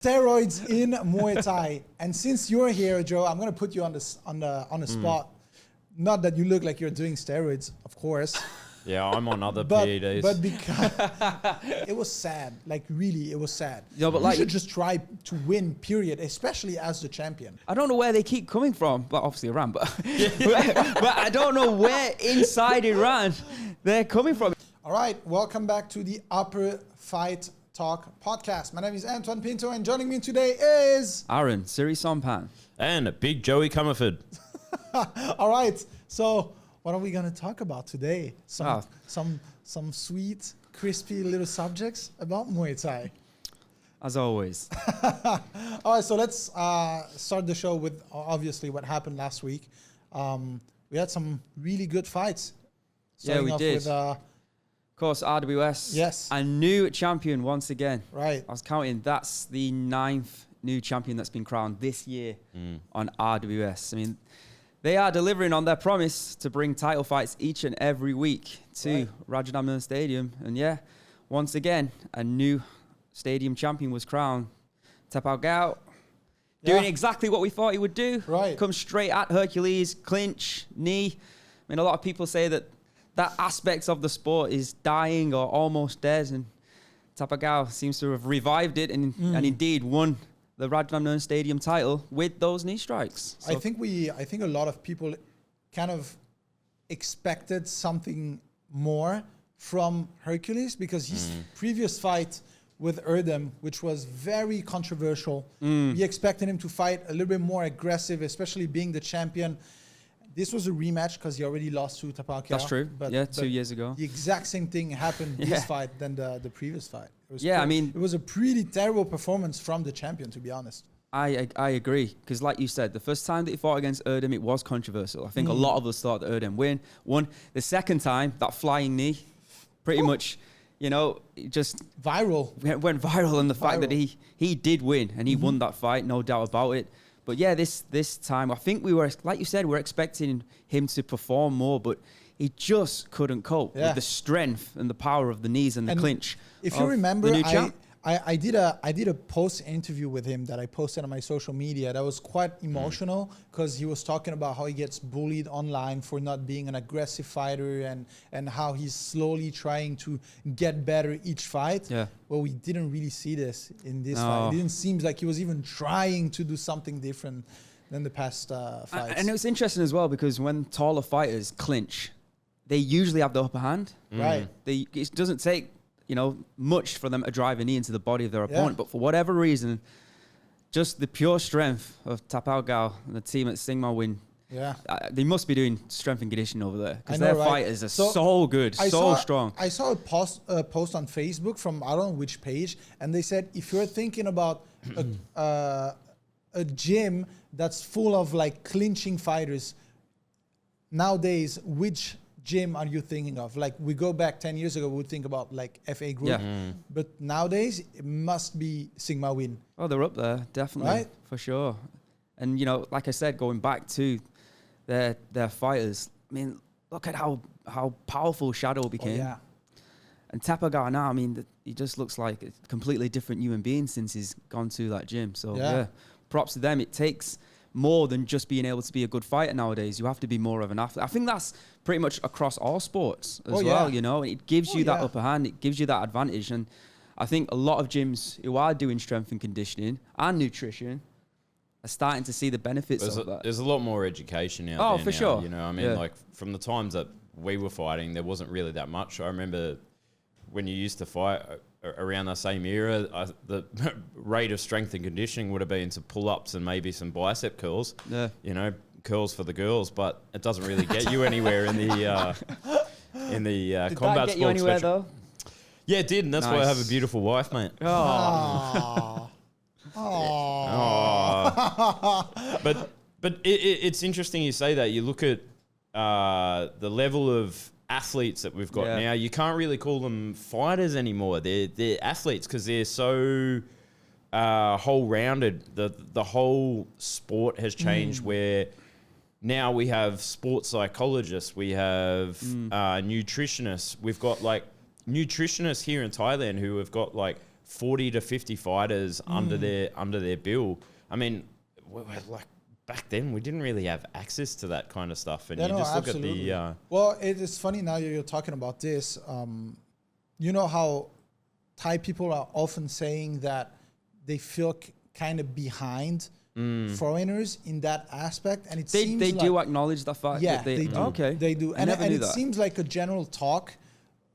Steroids in Muay Thai. And since you're here, Joe, I'm going to put you on the spot. Not that you look like you're doing steroids, of course. Yeah, I'm on other PEDs. But because it was sad, like really, it was sad. Yeah, but you should just try to win, period, especially as the champion. I don't know where they keep coming from, but obviously Iran, but I don't know where inside Iran they're coming from. All right, welcome back to the UPR FIGHT TALK podcast. My name is Antoine Pinto, and joining me today is Aaron, Siri Sompan. And a big Joey Comerford. All right, so what are we going to talk about today? Some sweet, crispy little subjects about Muay Thai. As always. All right, so let's start the show with obviously what happened last week. We had some really good fights. Yeah, we did. With, of course, RWS. Yes. A new champion once again. Right. I was counting. That's the 9th new champion that's been crowned this year on RWS. I mean, they are delivering on their promise to bring title fights each and every week to Rajadamnern Stadium. And yeah, once again, a new stadium champion was crowned. Tapao doing exactly what we thought he would do. Right. Come straight at Hercules, clinch, knee. I mean, a lot of people say that aspect of the sport is dying or almost dead. And Tapao seems to have revived it and indeed won the Rajadamnern Stadium title with those knee strikes. So I think a lot of people kind of expected something more from Hercules because his previous fight with Erdem, which was very controversial, we expected him to fight a little bit more aggressive, especially being the champion. This was a rematch because he already lost to Tapao. That's true. But 2 years ago. The exact same thing happened this fight than the previous fight. It was a pretty terrible performance from the champion, to be honest. I agree, because like you said, the first time that he fought against Erdem, it was controversial. I think a lot of us thought that Erdem won. The second time, that flying knee, pretty much, it just viral. Went viral, and the fact that he did win and he won that fight, no doubt about it. But yeah, this time, I think we were, like you said, we're expecting him to perform more, but he just couldn't cope with the strength and the power of the knees and the clinch. If you remember, I did a post interview with him that I posted on my social media that was quite emotional because he was talking about how he gets bullied online for not being an aggressive fighter and how he's slowly trying to get better each fight. Yeah. Well, we didn't really see this in this fight. It didn't seem like he was even trying to do something different than the past fights. And it was interesting as well because when taller fighters clinch, they usually have the upper hand. Right. It doesn't take much for them to drive a knee into the body of their opponent. But for whatever reason, just the pure strength of Tapao and the team at Singma Win, they must be doing strength and conditioning over there because their fighters are so good, so strong. I saw a post on Facebook from I don't know which page, and they said if you're thinking about a gym that's full of like clinching fighters nowadays, which gym are you thinking of? Like we go back 10 years ago, we would think about like FA Group, but nowadays it must be Sigma Win. Oh, they're up there, definitely, for sure. And like I said, going back to their fighters, I mean, look at how powerful Shadow became. And Tapao now, I mean, he just looks like a completely different human being since he's gone to that gym. So props to them. It takes more than just being able to be a good fighter nowadays. You have to be more of an athlete. I think that's pretty much across all sports as well, It gives you that upper hand. It gives you that advantage. And I think a lot of gyms who are doing strength and conditioning and nutrition are starting to see the benefits of that. There's a lot more education out there for sure. Like from the times that we were fighting, there wasn't really that much. I remember when you used to fight around the same era, the rate of strength and conditioning would have been some pull-ups and maybe some bicep curls. Yeah. Curls for the girls, but it doesn't really get you anywhere in the Did combat that get you anywhere spectrum. Though? Yeah, it did, and that's why I have a beautiful wife, mate. But it's interesting you say that. You look at the level of athletes that we've got now. You can't really call them fighters anymore. They're athletes because they're so whole rounded. The whole sport has changed where now we have sports psychologists, we have nutritionists. We've got like nutritionists here in Thailand who have got like 40 to 50 fighters under their bill. I mean, we're like back then we didn't really have access to that kind of stuff, and look at the. Well, it is funny now you're talking about this. You know how Thai people are often saying that they feel kind of behind foreigners in that aspect, and they do acknowledge the fact. Yeah, that they do. Okay, they do, and it seems like a general talk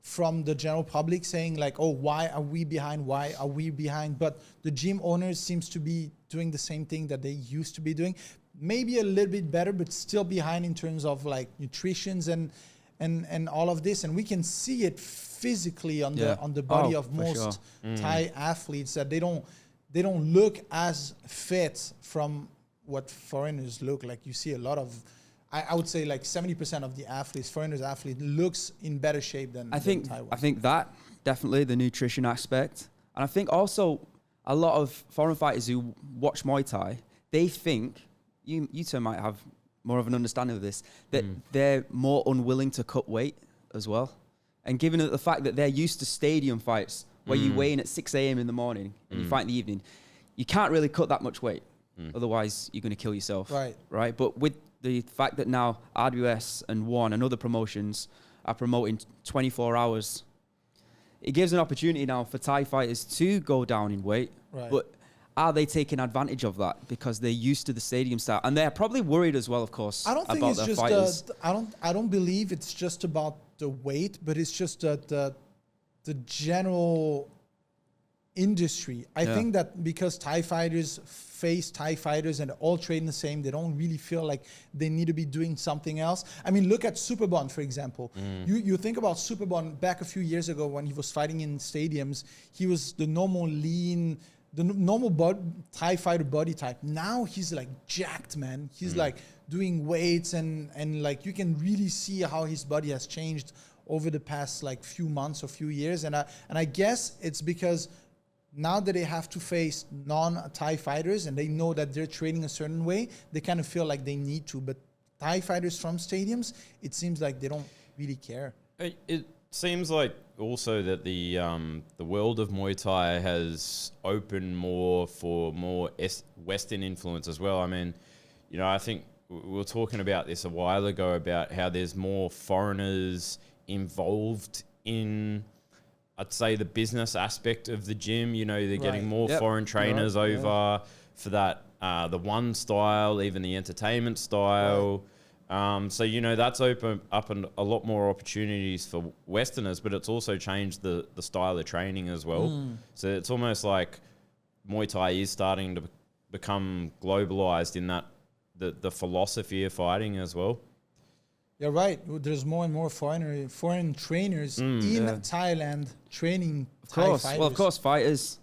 from the general public saying like, oh, why are we behind? Why are we behind? But the gym owners seems to be doing the same thing that they used to be doing. Maybe a little bit better, but still behind in terms of like nutritions and all of this. And we can see it physically on the body of most Thai athletes, that they don't look as fit from what foreigners look like. You see a lot of, I would say like 70% of the athletes, foreigners athlete, looks in better shape than Taiwan. I think that definitely the nutrition aspect. And I think also a lot of foreign fighters who watch Muay Thai, they think, you two might have more of an understanding of this, that they're more unwilling to cut weight as well. And given the fact that they're used to stadium fights where you weigh in at 6 a.m. in the morning and you fight in the evening, you can't really cut that much weight. Otherwise, you're going to kill yourself. Right. But with the fact that now RWS and ONE and other promotions are promoting 24 hours, it gives an opportunity now for Thai fighters to go down in weight. Right. But are they taking advantage of that because they're used to the stadium style? And they're probably worried as well, of course, I don't think about it's their just fighters. I don't believe it's just about the weight, but it's just the general industry. I think that because Thai fighters face Thai fighters and all train the same, they don't really feel like they need to be doing something else. I mean, look at Superbon, for example. You think about Superbon back a few years ago when he was fighting in stadiums, he was the normal lean, the normal Thai fighter body type. Now he's like jacked, man. He's like doing weights and like you can really see how his body has changed over the past like few months or few years. And I guess it's because now that they have to face non-Thai fighters and they know that they're training a certain way, they kind of feel like they need to. But Thai fighters from stadiums, it seems like they don't really care. It seems like also that the world of Muay Thai has opened more for more Western influence as well. I mean, you know, I think we were talking about this a while ago about how there's more foreigners involved in, I'd say, the business aspect of the gym. You know, they're getting more foreign trainers over for that, the ONE style, even the entertainment style. So, you know, that's opened up a lot more opportunities for Westerners, but it's also changed the style of training as well. So it's almost like Muay Thai is starting to become globalized in that the philosophy of fighting as well. You're right. There's more and more foreign trainers in Thailand training Thai fighters. Well, of course, fighters,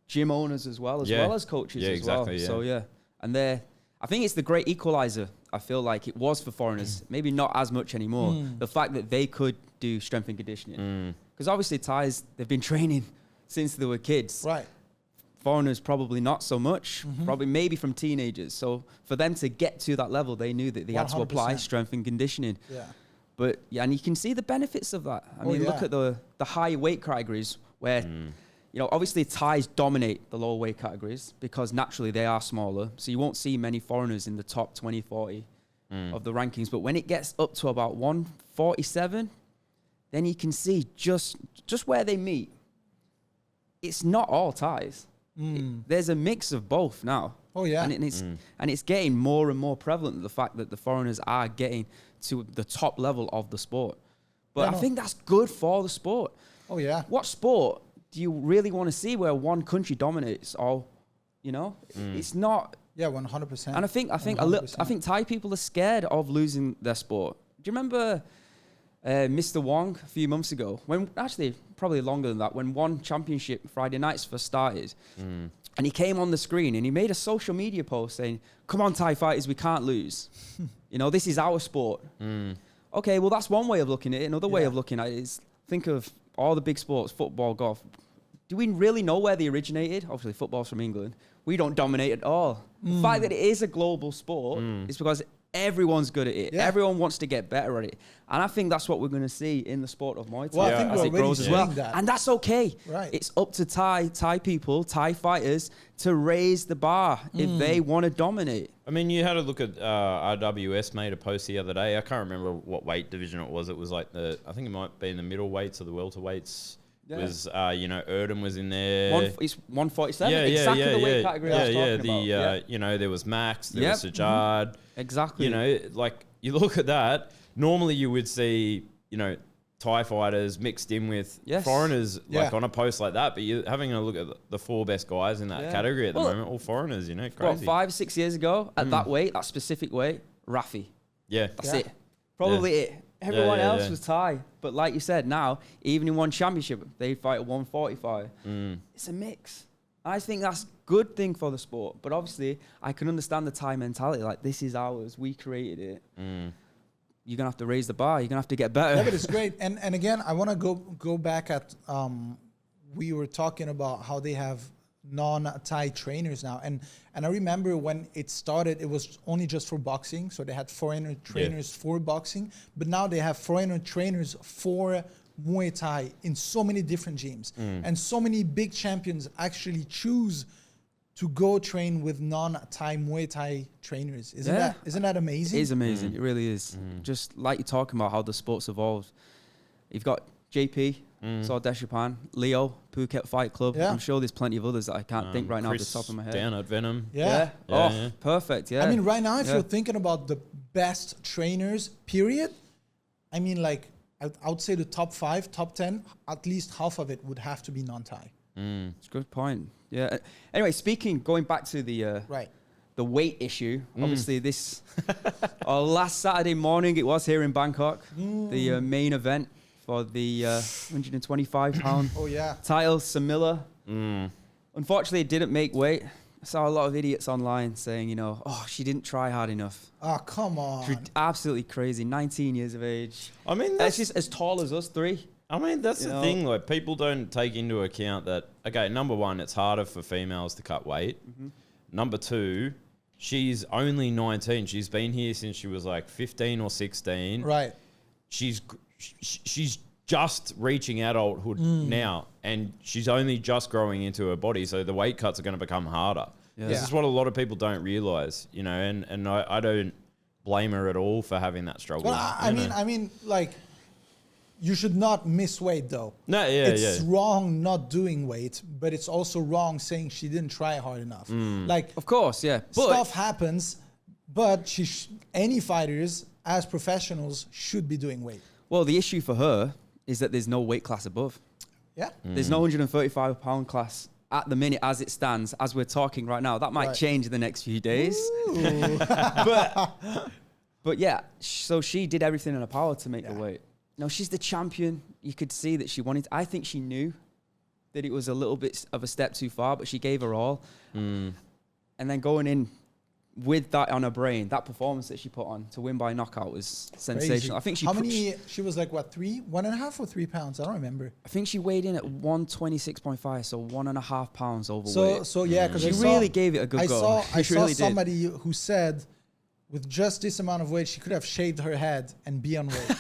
gym owners as well as coaches as well. So, and I think it's the great equalizer. I feel like it was for foreigners, maybe not as much anymore. The fact that they could do strength and conditioning. Because obviously Thais, they've been training since they were kids. Right. Foreigners probably not so much, probably maybe from teenagers. So for them to get to that level, they knew that they had to apply strength and conditioning. Yeah. But yeah, and you can see the benefits of that. I mean, look at the high weight categories where, you know, obviously Thais dominate the lower weight categories because naturally they are smaller. So you won't see many foreigners in the top 20, 40 of the rankings. But when it gets up to about 147, then you can see just where they meet. It's not all Thais. There's a mix of both now. Oh yeah, and it's getting more and more prevalent, the fact that the foreigners are getting to the top level of the sport. But I think that's good for the sport. Oh yeah. What sport do you really want to see where one country dominates? Or, you know, it's not. Yeah, 100%. And I think Thai people are scared of losing their sport. Do you remember Mr. Wong a few months ago, when actually probably longer than that, when ONE Championship Friday nights first started, and he came on the screen and he made a social media post saying, "Come on, Thai fighters, we can't lose. You know, this is our sport." Okay, well, that's one way of looking at it. Another way of looking at it is think of all the big sports, football, golf. Do we really know where they originated? Obviously, football's from England. We don't dominate at all. The fact that it is a global sport is because Everyone's good at it. Yeah. Everyone wants to get better at it. And I think that's what we're going to see in the sport of Muay Thai Well, I think as we're it grows as well. that. And that's okay. Right. It's up to Thai people, Thai fighters to raise the bar if they want to dominate. I mean, you had a look at RWS made a post the other day. I can't remember what weight division it was. It was like I think it might be in the middleweights or the welterweights. Yeah. Was Erdem was in there. It's 147. Exactly the weight category I was talking about. You know, there was Max, there was Sajjad. Exactly. You know, like you look at that. Normally, you would see Thai fighters mixed in with foreigners on a post like that. But you're having a look at the 4 best guys in that category at the moment, all foreigners. You know, crazy. 5, 6 years ago at that weight, that specific weight, Rafi. Yeah, that's it. Probably it. Everyone else was Thai. But like you said, now, even in one championship, they fight at 145. It's a mix. I think that's a good thing for the sport. But obviously, I can understand the Thai mentality. Like, this is ours. We created it. You're going to have to raise the bar. You're going to have to get better. Yeah, but it's great. And again, I want to go back at, we were talking about how they have non-Thai trainers now. And I remember when it started, it was only just for boxing. So they had foreigner trainers for boxing. But now they have foreigner trainers for Muay Thai in so many different gyms. And so many big champions actually choose to go train with non-Thai Muay Thai trainers. Isn't that amazing? It is amazing. It really is. Just like you're talking about how the sport's evolved. You've got JP, Deshapan, Leo, Phuket Fight Club. I'm sure there's plenty of others that I can't think right now off the top of my head. Down at Venom. Perfect. Yeah. I mean, right now, if you're thinking about the best trainers, period, I mean, like, I would say the top 5, top 10, at least half of it would have to be non-Thai. It's a good point. Yeah. Anyway, going back to the weight issue. Obviously, this last Saturday morning it was here in Bangkok, the main event for the 125-pound title. Samila. Unfortunately, it didn't make weight. I saw a lot of idiots online saying, she didn't try hard enough. Oh, come on. Absolutely crazy. 19 years of age. I mean, that's just as tall as us 3. I mean, that's the thing. Like, people don't take into account that, okay, number 1, it's harder for females to cut weight. Number 2, she's only 19. She's been here since she was like 15 or 16. Right. She's just reaching adulthood now, and she's only just growing into her body. So the weight cuts are going to become harder. This is what a lot of people don't realize, and I don't blame her at all for having that struggle. Well, I mean, like, you should not miss weight, though. No, it's wrong not doing weight, but it's also wrong saying she didn't try hard enough. Like, of course, but stuff happens, but any fighters as professionals should be doing weight. Well, the issue for her is that there's no weight class above. Yeah. There's no 135-pound class at the minute as it stands, as we're talking right now. That might change in the next few days. But yeah, so she did everything in her power to make the weight. No, she's the champion. You could see that she wanted. I think she knew that it was a little bit of a step too far, but she gave her all. And then going in with that on her brain, that performance that she put on to win by knockout was sensational. I think she. How many? She was like what, 1.5 or 3 pounds? I don't remember. I think she weighed in at 126.5, so 1.5 pounds overweight. So yeah, because she really gave it a good go. I saw somebody who said, with just this amount of weight, she could have shaved her head and be on weight.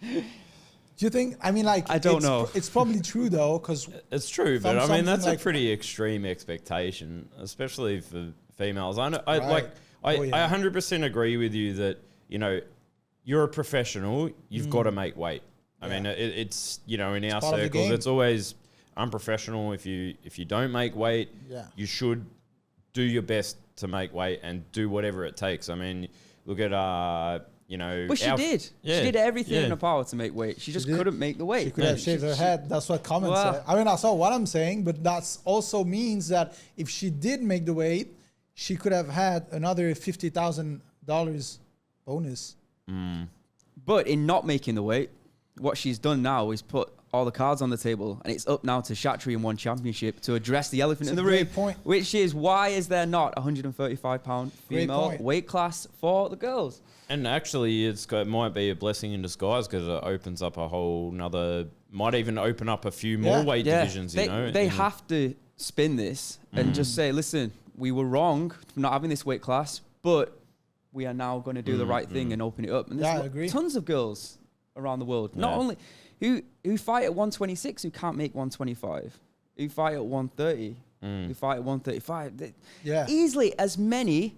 Do you think? I mean, like, I don't know. It's probably true though, because it's true. But I mean, that's like a pretty extreme expectation, especially for females. I 100% agree with you that you're a professional. You've got to make weight. I mean, it's in our circles, it's always unprofessional if you don't make weight. You should do your best to make weight and do whatever it takes. I mean, look at But she did. Yeah. She did everything in her power to make weight. She just couldn't make the weight. She could have shaved her head. That's what comments say. I mean, that's not what I'm saying, but that also means that if she did make the weight, she could have had another $50,000 bonus. But in not making the weight, what she's done now is put all the cards on the table, and it's up now to Shatri in one championship to address the elephant in the room. Point. Which is, why is there not a 135-pound female weight class for the girls? And actually, it might be a blessing in disguise because it opens up a whole nother, might even open up a few more weight divisions, They have to spin this and just say, listen, we were wrong for not having this weight class, but we are now going to do the right thing and open it up. And there's I agree. tons of girls around the world, not only who fight at 126 who can't make 125, who fight at 130, who fight at 135. Easily as many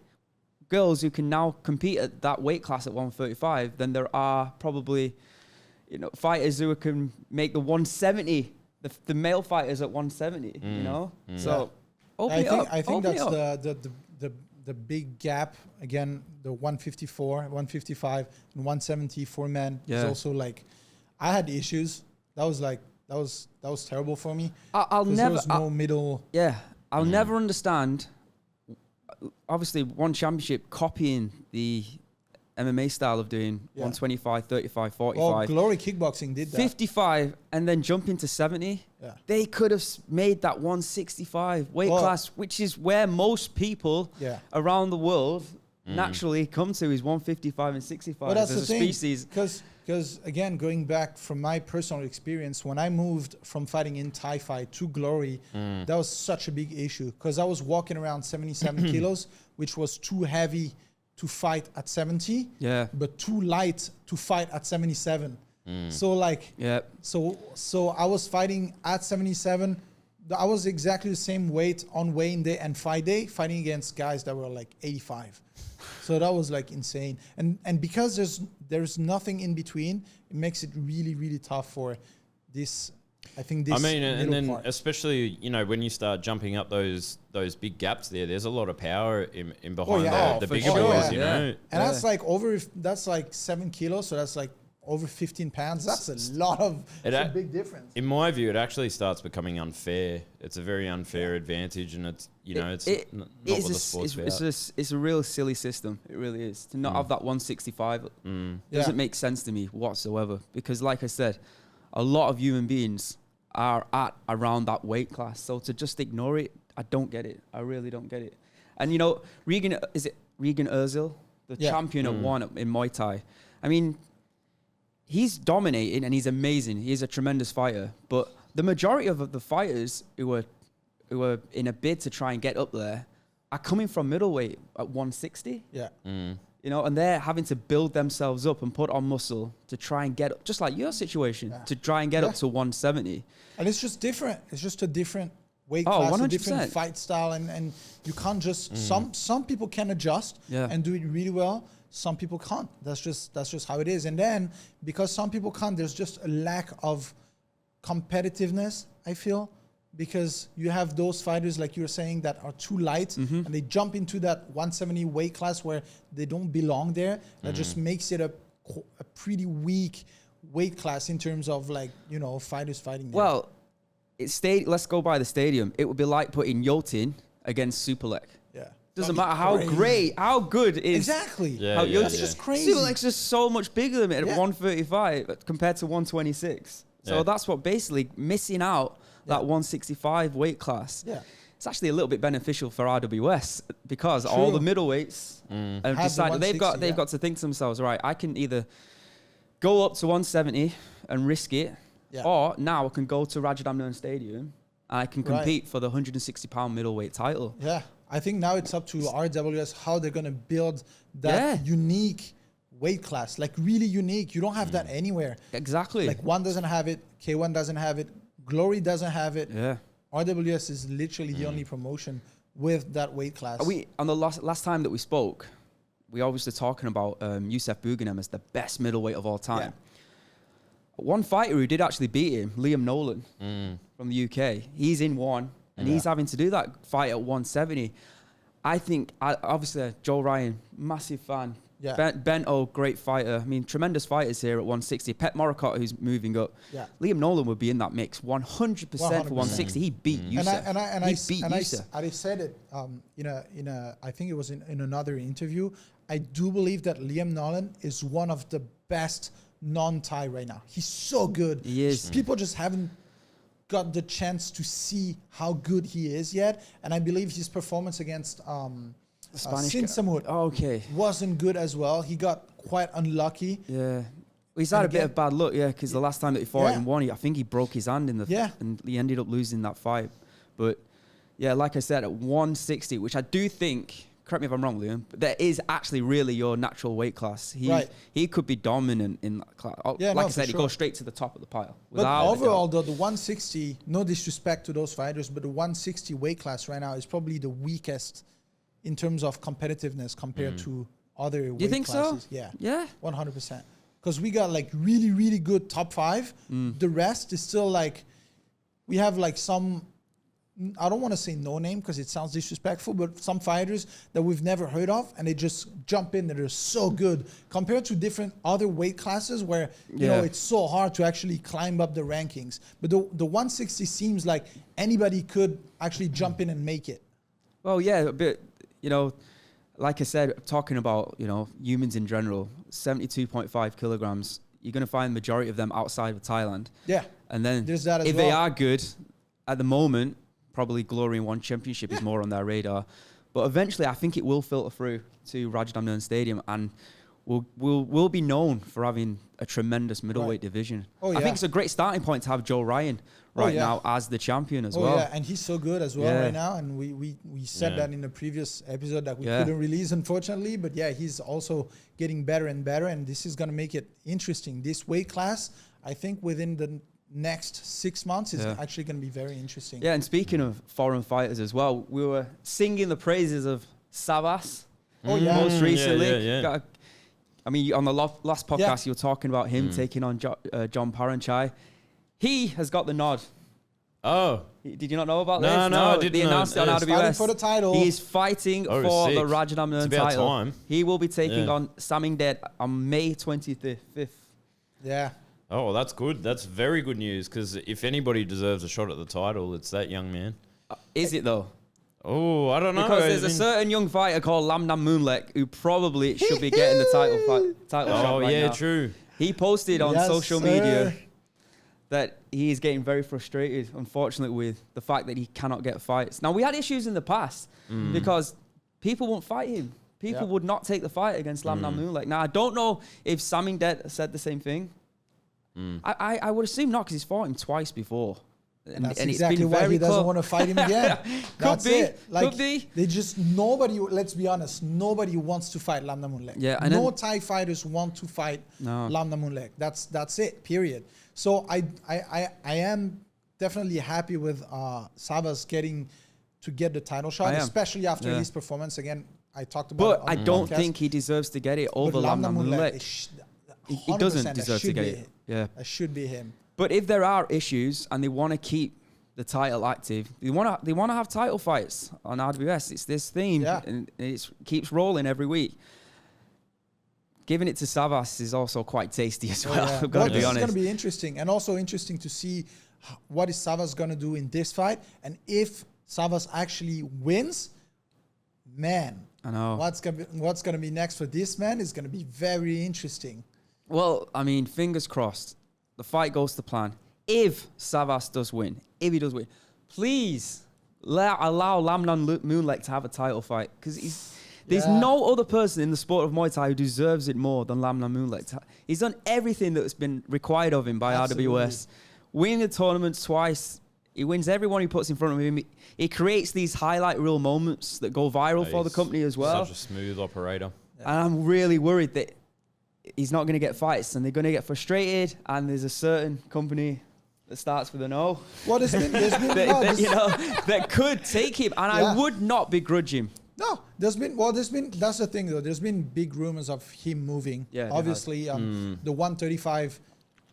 girls who can now compete at that weight class at 135 than there are probably, you know, fighters who can make the 170, the male fighters at 170, you know? So I think that's the big gap. Again, the 154, 155, and 170 for men is also like, I had issues. That was terrible for me. I'll never. There was no middle. Yeah, I'll never understand. Obviously, one championship copying the MMA style of doing 125, 35, 45. Well, Glory Kickboxing did that. 55 and then jump into 70. Yeah. They could have made that 165 weight class, which is where most people around the world naturally come to, is 155 and 65 but that's as the a thing, species. Because again, going back from my personal experience, when I moved from fighting in Thai fight to Glory, that was such a big issue because I was walking around 77 kilos, which was too heavy to fight at 70, but too light to fight at 77. So like, so I was fighting at 77. I was exactly the same weight on weigh-in day and fight day, fighting against guys that were like 85. So that was like insane. And because there's nothing in between, it makes it really, really tough for this. I think this. I mean, and then part. especially, you know, when you start jumping up those big gaps there's a lot of power in behind the bigger boys, you know. And that's like 7 kilos, so that's like over 15 pounds. That's a lot of. It's a big difference. In my view, it actually starts becoming unfair. It's a very unfair advantage, and it's, you know, it's not what the sport's about. It's a real silly system. It really is. To not have that 165 doesn't make sense to me whatsoever. Because, like I said, a lot of human beings are at around that weight class. So to just ignore it, I don't get it. I really don't get it. And, you know, Regan Özil, the champion at one in Muay Thai? I mean, he's dominating and he's amazing. He's a tremendous fighter. But the majority of the fighters who are in a bid to try and get up there are coming from middleweight at 160. Yeah. You know, and they're having to build themselves up and put on muscle to try and get up, just like your situation, to try and get up to 170. And it's just different. It's just a different weight class, 100%. A different fight style. And you can't just, some people can adjust and do it really well. Some people can't. That's just how it is. And then because some people can't, there's just a lack of competitiveness, I feel. Because you have those fighters, like you were saying, that are too light and they jump into that 170 weight class where they don't belong there. That just makes it a pretty weak weight class in terms of, like, you know, fighters fighting there. Well, let's go by the stadium. It would be like putting Yotin against Superlek. Yeah. Doesn't matter how good is. Exactly. Yeah, it's just crazy. Superlek's just so much bigger than it at 135 compared to 126. So that's what basically missing out that 165 weight class. Yeah. It's actually a little bit beneficial for RWS because all the middleweights have decided they've got to think to themselves, right, I can either go up to 170 and risk it, or now I can go to Raja Damnaon Stadium and I can compete for the 160-pound middleweight title. Yeah. I think now it's up to RWS how they're going to build that unique weight class, like really unique. You don't have that anywhere. Exactly. Like one doesn't have it, K1 doesn't have it, Glory doesn't have it. Yeah. RWS is literally the only promotion with that weight class. On the last time that we spoke, we obviously talking about Youssef Bouganem as the best middleweight of all time. Yeah. One fighter who did actually beat him, Liam Nolan from the UK. He's in one, and he's having to do that fight at 170. I think, obviously, Joe Ryan, massive fan. Yeah. Bento, great fighter. I mean, tremendous fighters here at 160. Pep Moricott, who's moving up. Yeah. Liam Nolan would be in that mix 100% for 160. He beat Youssef. I said it I think it was in another interview. I do believe that Liam Nolan is one of the best non-Thai right now. He's so good. He is. People just haven't got the chance to see how good he is yet. And I believe his performance against Sin Samut wasn't good as well. He got quite unlucky. Yeah. Well, he's had a bit of bad luck, because the last time that he fought in one, I think he broke his hand in and he ended up losing that fight. But yeah, like I said, at 160, which I do think correct me if I'm wrong, Liam, but that is actually really your natural weight class. He could be dominant in that class. Like I said, he goes straight to the top of the pile. But overall, though, the 160, no disrespect to those fighters, but the 160 weight class right now is probably the weakest in terms of competitiveness compared to other weight classes. You think so? Yeah. Yeah? 100%. Because we got like really, really good top 5. The rest is still like, we have like some, I don't want to say no name because it sounds disrespectful, but some fighters that we've never heard of, and they just jump in and they're so good compared to different other weight classes where, you know, it's so hard to actually climb up the rankings. But the 160 seems like anybody could actually jump in and make it. Well, yeah, but, you know, like I said, talking about, you know, humans in general, 72.5 kilograms, you're going to find the majority of them outside of Thailand. Yeah. And then there's that as if they are good, at the moment, probably Glory in One Championship is more on their radar. But eventually, I think it will filter through to Rajdamnern Stadium, and we'll be known for having a tremendous middleweight division. I think it's a great starting point to have Joe Ryan now as the champion as well. Yeah, and he's so good as well right now. And we said that in the previous episode that we couldn't release, unfortunately. But yeah, he's also getting better and better, and this is going to make it interesting. This weight class, I think within the next 6 months is actually going to be very interesting. Yeah, and speaking of foreign fighters as well, we were singing the praises of Savas most recently. I mean, on the last podcast, you were talking about him taking on John Paranchai. He has got the nod. Oh. Did you not know about this? No, I didn't. He announced it on RWS. Fighting for the title. He is fighting for the Rajdamnern title. Time. He will be taking on Samingdet on May 25th. Yeah. Oh, that's good. That's very good news, because if anybody deserves a shot at the title, it's that young man. Is it, though? Oh, I don't know. Because there's a certain young fighter called Lamnam Moonlek who probably should be getting the title shot right now. True. He posted on social media that he is getting very frustrated, unfortunately, with the fact that he cannot get fights. Now, we had issues in the past because people won't fight him. People would not take the fight against Lamnam Moonlek. Now, I don't know if Samingdet said the same thing. I would assume not, because he's fought him twice before. And that's exactly why he doesn't want to fight him again. That's it. Like, could be. They just, nobody, let's be honest, nobody wants to fight Lamnam Moonlek. Yeah, and no Thai fighters want to fight Lamnam Moonlek. That's it, period. So I am definitely happy with Savas getting to get the title shot, especially after his performance. Again, I talked about But I don't think he deserves to get it over Lamnam Moonlek. He doesn't deserve to get it. Yeah, that should be him. But if there are issues and they want to keep the title active, they want to have title fights on RWS. It's this theme, and it keeps rolling every week. Giving it to Savas is also quite tasty as well. I've got to be honest. It's going to be interesting, and also interesting to see what is Savas going to do in this fight, and if Savas actually wins, man, I know what's going to be next for this man is going to be very interesting. Well, I mean, fingers crossed. The fight goes to plan. If Savas does win, please allow Lamnam Moonlek to have a title fight, because there's no other person in the sport of Muay Thai who deserves it more than Lamnam Moonlek. He's done everything that's been required of him by RWS. Winning the tournament twice. He wins everyone he puts in front of him. He creates these highlight reel moments that go viral for the company as well. Such a smooth operator. And I'm really worried that he's not going to get fights, and they're going to get frustrated, and there's a certain company that starts with an O. Well, there's been that could take him, and I would not begrudge him. No, that's the thing though. There's been big rumors of him moving. Yeah, obviously, the 135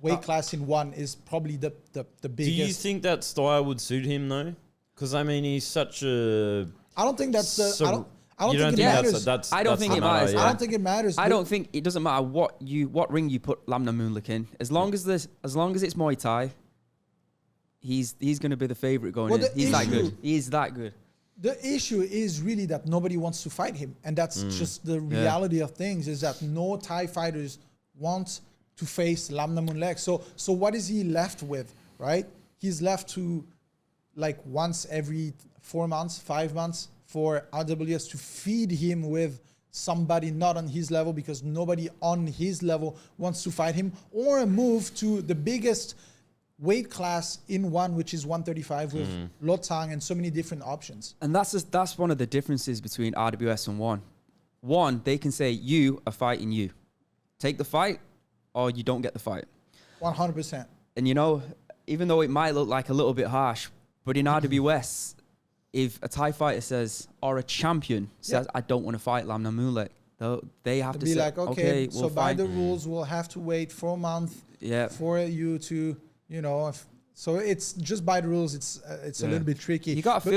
weight class in one is probably the biggest. Do you think that style would suit him though? Because I mean, he's such a. I don't think that's the. I don't think it matters. I don't think it matters. I don't think it matters. I don't think it doesn't matter what ring you put Lamnam Moonlek in. As long as it's Muay Thai, he's going to be the favorite going in. He's that good. He's that good. The issue is really that nobody wants to fight him, and that's just the reality of things. Is that no Thai fighters want to face Lamnam Moonlek. So what is he left with? Right? He's left to like once every 4 months, 5 months. For RWS to feed him with somebody not on his level, because nobody on his level wants to fight him, or a move to the biggest weight class in one, which is 135 with Lotang and so many different options. And that's one of the differences between RWS and one. One, they can say, you are fighting you. Take the fight or you don't get the fight. 100%. And you know, even though it might look like a little bit harsh, but in RWS, if a Thai fighter says, or a champion says, I don't want to fight Lamna Mulek, they have to be say, like, okay, we'll so by fight. the rules, we'll have to wait for a month for you to, you know, so it's just by the rules. It's a little bit tricky. You got to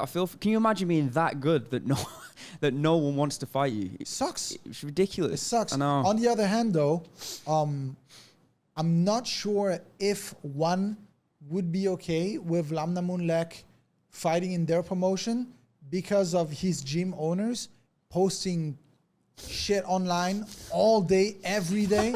feel. Can you imagine being that good that no one wants to fight you? It sucks. It's ridiculous. It sucks. I know. On the other hand, though, I'm not sure if one would be okay with Lamna Mulek fighting in their promotion because of his gym owners posting shit online all day, every day.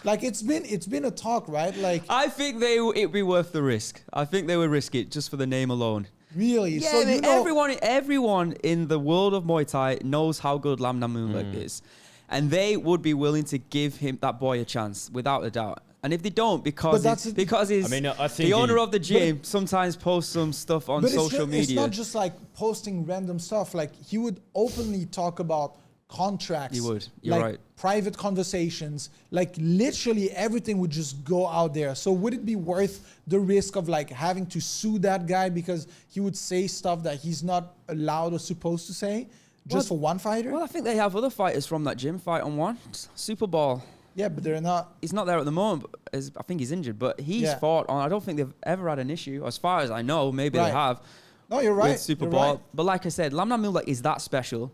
Like it's been a talk, right? Like I think it'd be worth the risk. I think they would risk it just for the name alone. Really? Yeah, so you know, everyone in the world of Muay Thai knows how good Lamna Mulek is, and they would be willing to give that boy a chance without a doubt. And if they don't, because I think the owner of the gym sometimes posts some stuff on social media. It's not just like posting random stuff. Like he would openly talk about contracts. He would. You're like right. Private conversations. Like literally everything would just go out there. So would it be worth the risk of like having to sue that guy because he would say stuff that he's not allowed or supposed to say just for one fighter? Well, I think they have other fighters from that gym fight on one. Super Ball. Yeah, but they're not. He's not there at the moment. I think he's injured, but he's fought on. I don't think they've ever had an issue, as far as I know. Maybe they have. No, you're right. With Super you're Ball, right. but like I said, Lamna Mulek is that special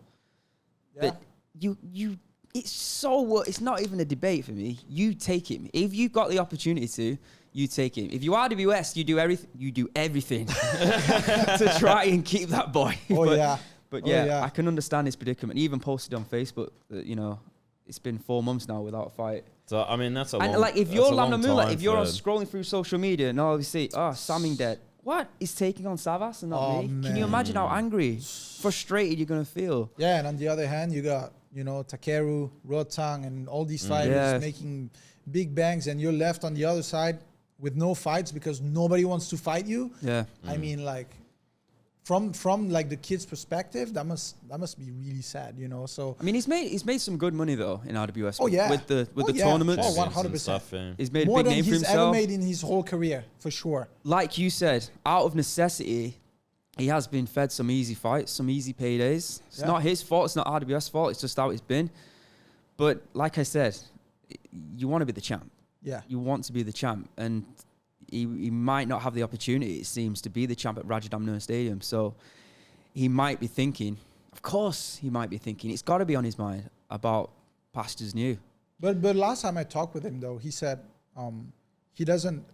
that you. It's so. It's not even a debate for me. You take him if you got the opportunity to. You take him. If you are RWS, you do everything. You do everything to try and keep that boy. But I can understand his predicament. He even posted on Facebook that it's been 4 months now without a fight. So I mean that's a long. And like if you're Lamna Mulek, if you're for... scrolling through social media and all you see, Saming dead. What? He's taking on Savas and not me? Man. Can you imagine how angry, frustrated you're gonna feel? Yeah, and on the other hand, you got Takeru, Rotang, and all these fighters making big bangs, and you're left on the other side with no fights because nobody wants to fight you. Yeah, I mean like. From like the kid's perspective, that must be really sad, So I mean, he's made some good money though in RWS. With the tournaments. 100%. He's made more a big name for himself. More than he's ever made in his whole career, for sure. Like you said, out of necessity, he has been fed some easy fights, some easy paydays. It's not his fault. It's not RWS' fault. It's just how it's been. But like I said, you want to be the champ. Yeah, you want to be the champ, and. He might not have the opportunity, it seems, to be the champ at Raja Damnur Stadium. So he might be thinking, of course he might be thinking, it's got to be on his mind about pastures new. But last time I talked with him, though, he said he doesn't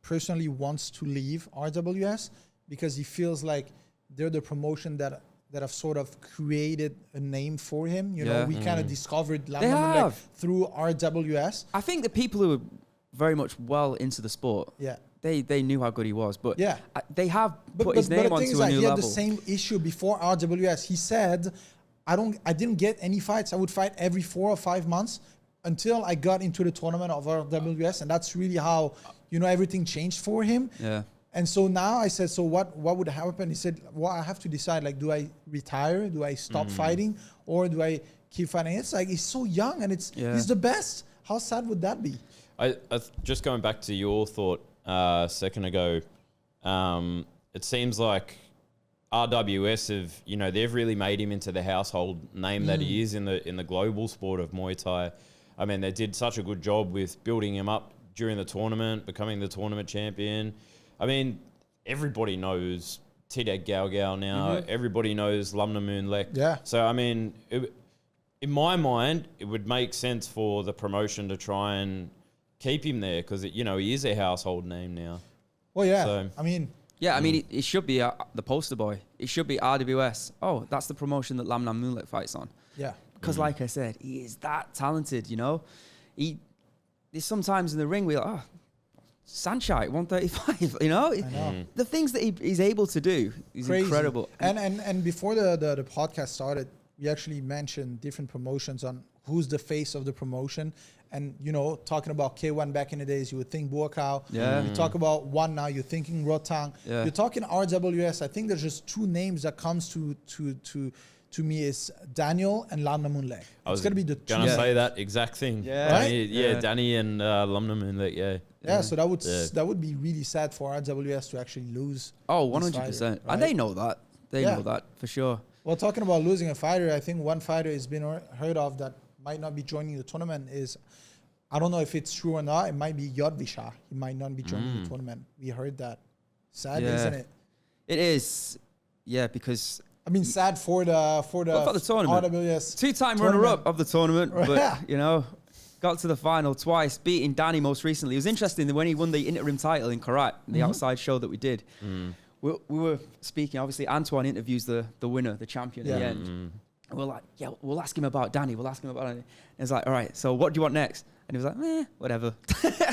personally wants to leave RWS because he feels like they're the promotion that have sort of created a name for him. We kind of discovered Lamna Mulek through RWS. I think the people who are very much well into the sport. Yeah. They knew how good he was, but they have put his name onto a new level. He had the same issue before RWS. He said, I didn't get any fights. I would fight every 4 or 5 months until I got into the tournament of RWS, and that's really how everything changed for him. Yeah. And so now I said, so what would happen? He said, well, I have to decide, like, do I retire? Do I stop fighting? Or do I keep fighting? It's like, he's so young and he's the best. How sad would that be? I just going back to your thought a second ago, it seems like RWS have, they've really made him into the household name that he is in the global sport of Muay Thai. I mean, they did such a good job with building him up during the tournament, becoming the tournament champion. I mean, everybody knows Tidek Gaogao now. Everybody knows Lamna Mulek. Yeah. So, I mean, in my mind, it would make sense for the promotion to try and keep him there because, he is a household name now. Well, yeah. So, it should be the poster boy. It should be RWS. Oh, that's the promotion that Lamna Mulek fights on. Yeah. Because like I said, he is that talented, There's sometimes in the ring we're like, Sanchai, 135, I know. The things that he's able to do is incredible. And before the podcast started, we actually mentioned different promotions on who's the face of the promotion. And, you know, talking about K1 back in the days, you would think Buakaw. Yeah. You talk about one now, you're thinking Rotang. Yeah. You're talking RWS. I think there's just two names that comes to me is Daniel and Lamna Moonlek. It's going to be the two. Gonna say that exact thing. Yeah. Right? Danny and Lamna Moonlek, Yeah, so that would be really sad for RWS to actually lose. Oh, 100%. Right? And they know that. They know that for sure. Well, talking about losing a fighter, I think one fighter has been heard of that might not be joining the tournament is, I don't know if it's true or not, it might be Yodvisha. He might not be joining the tournament. We heard that. Sad, isn't it? It is. Yeah, because... I mean, sad for the tournament. RWS. Two-time runner-up of the tournament, Right. but, you know, got to the final twice, beating Danny most recently. It was interesting that when he won the interim title in Karat, the outside show that we did, we were speaking, obviously, Antoine interviews the winner, the champion at the end. And we're like, yeah, we'll ask him about Danny. We'll ask him about Danny. And it's like, all right, so what do you want next? And he was like, whatever.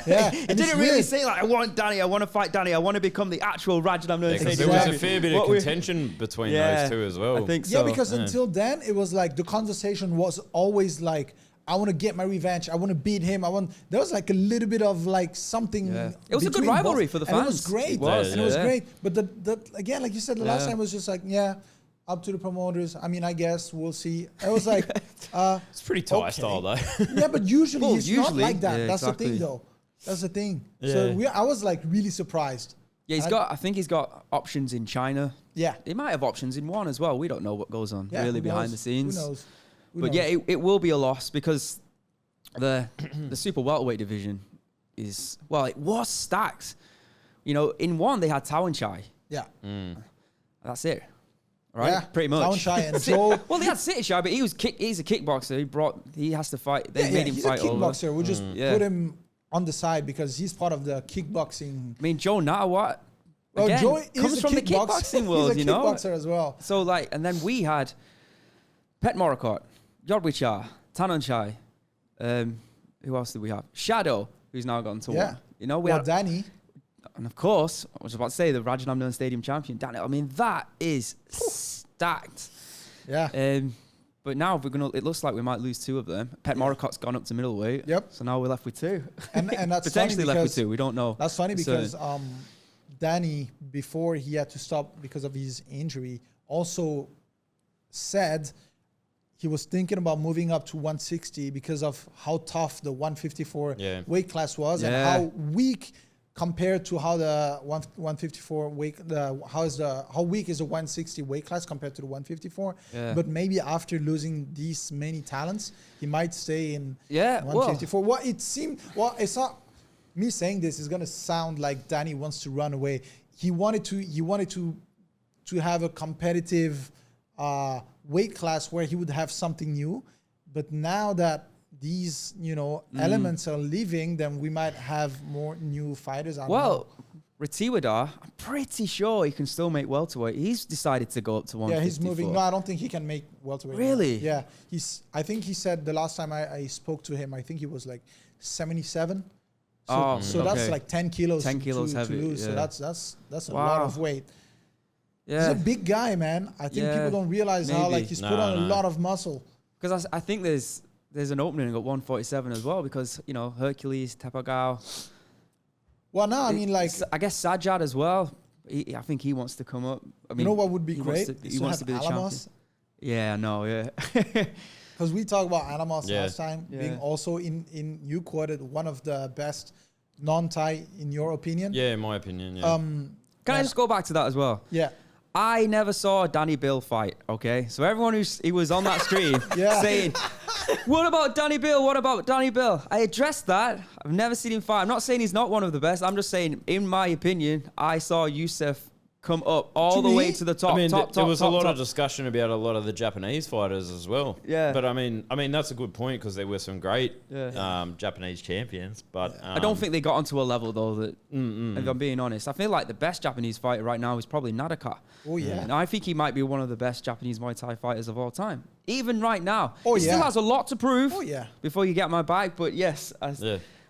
Yeah, he didn't really say, like, I want Danny, I want to fight Danny, I want to become the actual Rajadam. There was a fair bit of contention between those two as well. I think so. Yeah, because until then, it was like the conversation was always like, I want to get my revenge. I want to beat him. There was like a little bit of like something. Yeah. It was a good rivalry for the fans. And it was great. It was. And it was great. But again, like you said, the last time was just like, up to the promoters. I mean, I guess we'll see. I was like, it's pretty Thai style though. Yeah, but usually it's not like that. Yeah, That's exactly. the thing, though. That's the thing. Yeah. So I was like really surprised. Yeah, I think he's got options in China. Yeah. He might have options in one as well. We don't know what goes on really behind the scenes. Who knows? But yeah, it will be a loss because the super welterweight division is, well, it was stacked. You know, in one they had Tao and Chai. Yeah. That's it. Right? Yeah. Pretty much. Tao and Chai and Joe. Well, they had City Chai, but he's a kickboxer. He has to fight. They made him he's fight a kickboxer. over. We'll just put him on the side because he's part of the kickboxing. I mean, Joe Natawat, Well, again, Joe comes from the kickboxing world, he's a kickboxer as well. So, like, and then we had Pet Morakot, Yodwicha, Tanon Chai. Who else did we have? Shadow, who's now gone to one. You know, we had Danny. And of course, I was about to say the Rajadamnern Stadium champion, Danny. I mean, that is stacked. Yeah. But now it looks like we might lose two of them. Pet Morakot's gone up to middleweight. Yep. So now we're left with two. And that's potentially left with two. We don't know. That's funny because Danny, before he had to stop because of his injury, also said he was thinking about moving up to 160 because of how tough the 154 weight class was and how weak compared to how the 154 weight, how weak is the 160 weight class compared to the 154. But maybe after losing these many talents, he might stay in 154. It's not me saying this is gonna sound like Danny wants to run away. He wanted to have a competitive weight class where he would have something new. But now that these, elements are leaving, then we might have more new fighters. Retiwada, I'm pretty sure he can still make welterweight. He's decided to go up to 154. Yeah, he's moving. No, I don't think he can make welterweight. Really? Yeah. I think he said the last time I spoke to him, I think he was like 77. So that's like 10 kilos. 10 kilos to heavy. lose. Yeah. So that's a lot of weight. Yeah. He's a big guy, man. I think people don't realize how he's put on a lot of muscle. Because I think there's an opening at 147 as well because, Hercules, Tepagao. Well, no, I mean, like... I guess Sajjad as well. I think he wants to come up. I mean, you know what would be great? He wants to be the champion. Yeah, I know, yeah. Because we talked about Alamos last time, being also you quoted one of the best non-Thai in your opinion. Yeah, in my opinion, Can I just go back to that as well? Yeah. I never saw Danny Bill fight, okay? So everyone he was on that stream saying, what about Danny Bill? What about Danny Bill? I addressed that. I've never seen him fight. I'm not saying he's not one of the best. I'm just saying, in my opinion, I saw Youssef come up all the way to the top. I mean, there was a lot of discussion about a lot of the Japanese fighters as well. Yeah. But I mean that's a good point because there were some great Japanese champions. But I don't think they got onto a level though that, if I'm being honest, I feel like the best Japanese fighter right now is probably Nadaka. Oh yeah. And I think he might be one of the best Japanese Muay Thai fighters of all time. Even right now. He still has a lot to prove before you get my bike, but yes.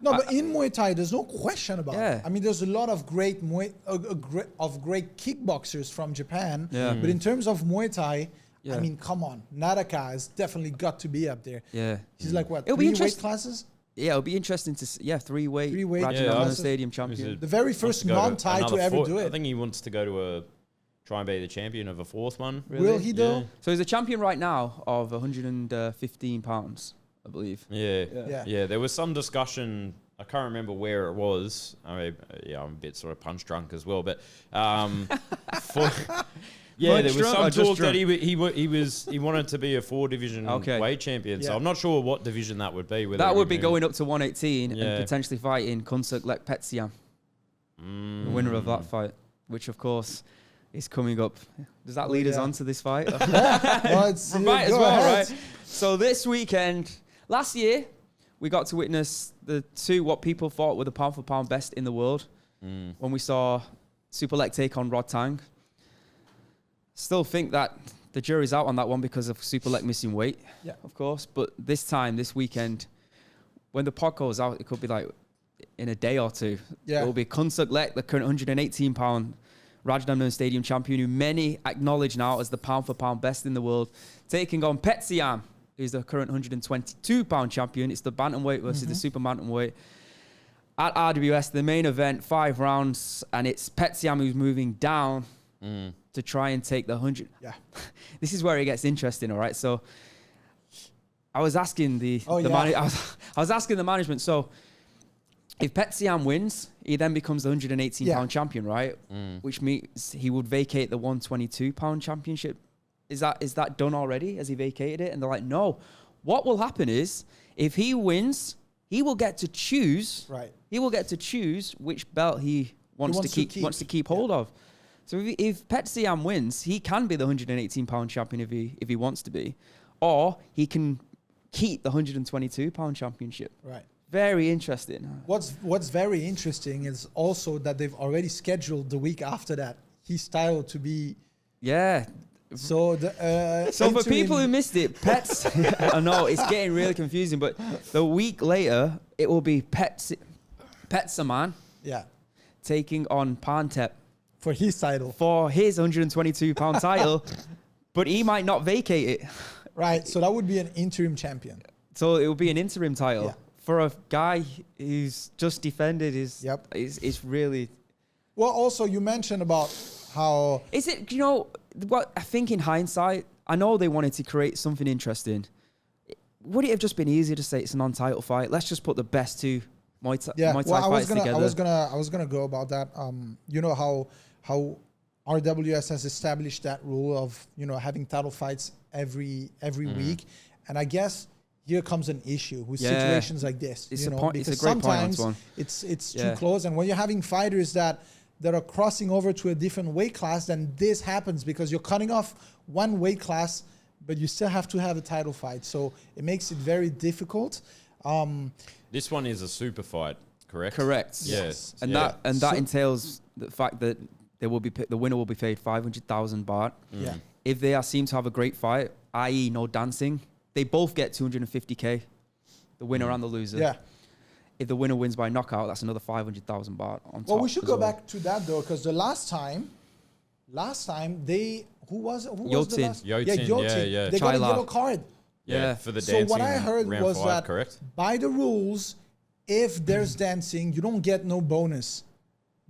No, but in Muay Thai, there's no question about it. I mean, there's a lot of great great kickboxers from Japan. Yeah. But in terms of Muay Thai, I mean, come on. Nadaka has definitely got to be up there. Yeah. She's like, what, It'll 3 be weight classes? Yeah, it'll be interesting to see. Yeah, three-weight stadium champion. The very first non-Thai to ever do it. I think he wants to go to try and be the champion of a 4th one. Really? Will he though? Yeah. So he's a champion right now of 115 pounds, I believe. Yeah. There was some discussion. I can't remember where it was. I mean, I'm a bit sort of punch drunk as well, but there was some talk that he wanted to be a 4-division weight champion. So I'm not sure what division that would be. That would be going up to 118 and potentially fighting Kunsuklek Petsiam, the winner of that fight, which of course is coming up. Does that lead us on to this fight? Well, might as well, right? So this weekend, last year, we got to witness what people thought were the pound-for-pound best in the world when we saw Superlek take on Rod Tang. Still think that the jury's out on that one because of Superlek missing weight, of course. But this weekend, when the pod goes out, it could be like in a day or two. Yeah. It will be Kunsuklek, the current 118-pound Rajdamnern Stadium champion, who many acknowledge now as the pound-for-pound best in the world, taking on Petsiam, who's the current 122-pound champion. It's the bantamweight versus the super bantamweight. At RWS, the main event, 5 rounds, and it's Petsiam who's moving down to try and take the 100. Yeah. This is where it gets interesting, all right? So I was asking I was asking the management, so if Petsiam wins, he then becomes the 118-pound champion, right? Which means he would vacate the 122-pound championship. Is that done already? Has he vacated it? And they're like, no. What will happen is, if he wins, he will get to choose. Right. He will get to choose which belt he wants to keep hold of. So if Petsiam wins, he can be the 118-pound champion if he wants to be, or he can keep the 122-pound championship. Right. Very interesting. What's very interesting is also that they've already scheduled the week after that his title to be. Yeah. So for people who missed it, I know it's getting really confusing, but the week later it will be Petsaman. Yeah. Taking on Pantep. For his title. For his 122-pound title, but he might not vacate it. Right, so that would be an interim champion. So it would be an interim title. Yeah. For a guy who's just defended it's really... Well, also, you mentioned about how... Is it, what I think in hindsight, I know they wanted to create something interesting. Would it have just been easier to say it's a non-title fight? Let's just put the best 2 Muay Thai fights together. I was gonna go about that. You know how RWS has established that rule of having title fights every week, and I guess here comes an issue with situations like this. It's because it's a great sometimes point, it's too close, and when you're having fighters that are crossing over to a different weight class, then this happens because you're cutting off one weight class, but you still have to have a title fight. So it makes it very difficult. This one is a super fight, correct? Correct. Yes. And that entails the fact that the winner will be paid 500,000 baht. Yeah. If they seem to have a great fight, i.e. no dancing, they both get 250K, the winner and the loser. Yeah. If the winner wins by knockout, that's another 500,000 baht on top. Well, we should go back to that though, because the last time who was it? Yotin. Yeah. They got a yellow card. Yeah, for the dancing. So what I heard was 5, that correct? By the rules, if there's dancing, you don't get no bonus.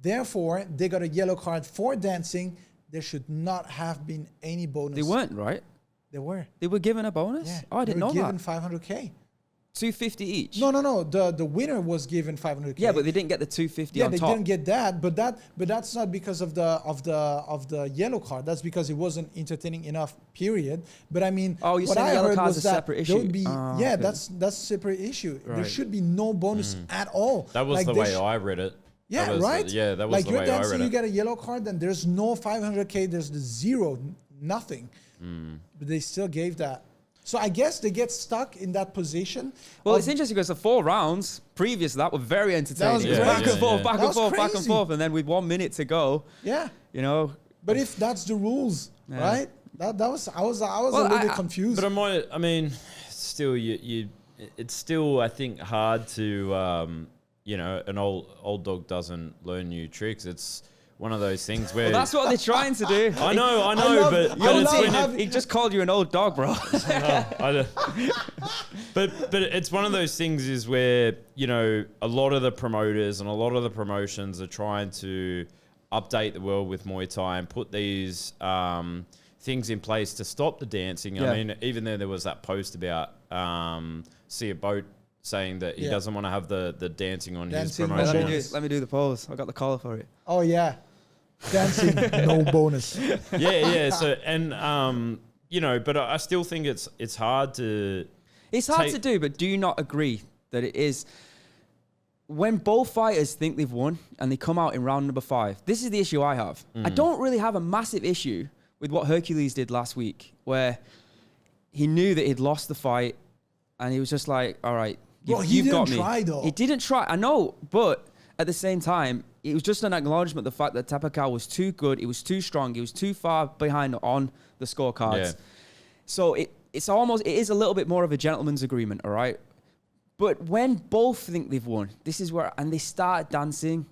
Therefore, they got a yellow card for dancing. There should not have been any bonus. They weren't, right? They were. They were given a bonus? Yeah. Oh, I didn't know that. They were given 500K. 250 each? No. The winner was given 500K. Yeah, but they didn't get the 250 on top. Yeah, they didn't get that. But that's not because of the yellow card. That's because it wasn't entertaining enough. Period. But I mean, what I heard was that separate issue. There would be okay. that's a separate issue. Right. There should be no bonus at all. That was the way I read it. Yeah, that was, right. That was the way I read it. Like you're dancing, you get a yellow card, then there's no 500K. There's the zero, nothing. But they still gave that. So I guess they get stuck in that position. Well, it's interesting because the 4 rounds previous to that were very entertaining. That was back and forth, and then with 1 minute to go. Yeah. But if that's the rules, right? I was a little bit confused. But still, it's still I think hard to an old dog doesn't learn new tricks. It's one of those things where that's what they're trying to do. I know, but he just called you an old dog, bro. But it's one of those things is where, you know, a lot of the promoters and a lot of the promotions are trying to update the world with Muay Thai and put these things in place to stop the dancing. I mean, even though there was that post about See a Boat saying that he doesn't want to have the dancing on his promotion. Let me do the pose. I got the collar for it. Oh yeah, dancing no bonus. Yeah. So and you know, but I still think it's hard to. It's hard to do, but do you not agree that it is when both fighters think they've won and they come out in round number 5? This is the issue I have. I don't really have a massive issue with what Hercules did last week, where he knew that he'd lost the fight and he was just like, all right, you've got me. Try, though. He didn't try. I know, but at the same time, it was just an acknowledgement of the fact that Tapakau was too good. He was too strong. He was too far behind on the scorecards. Yeah. So it is a little bit more of a gentleman's agreement, all right? But when both think they've won, this is where, and they start dancing,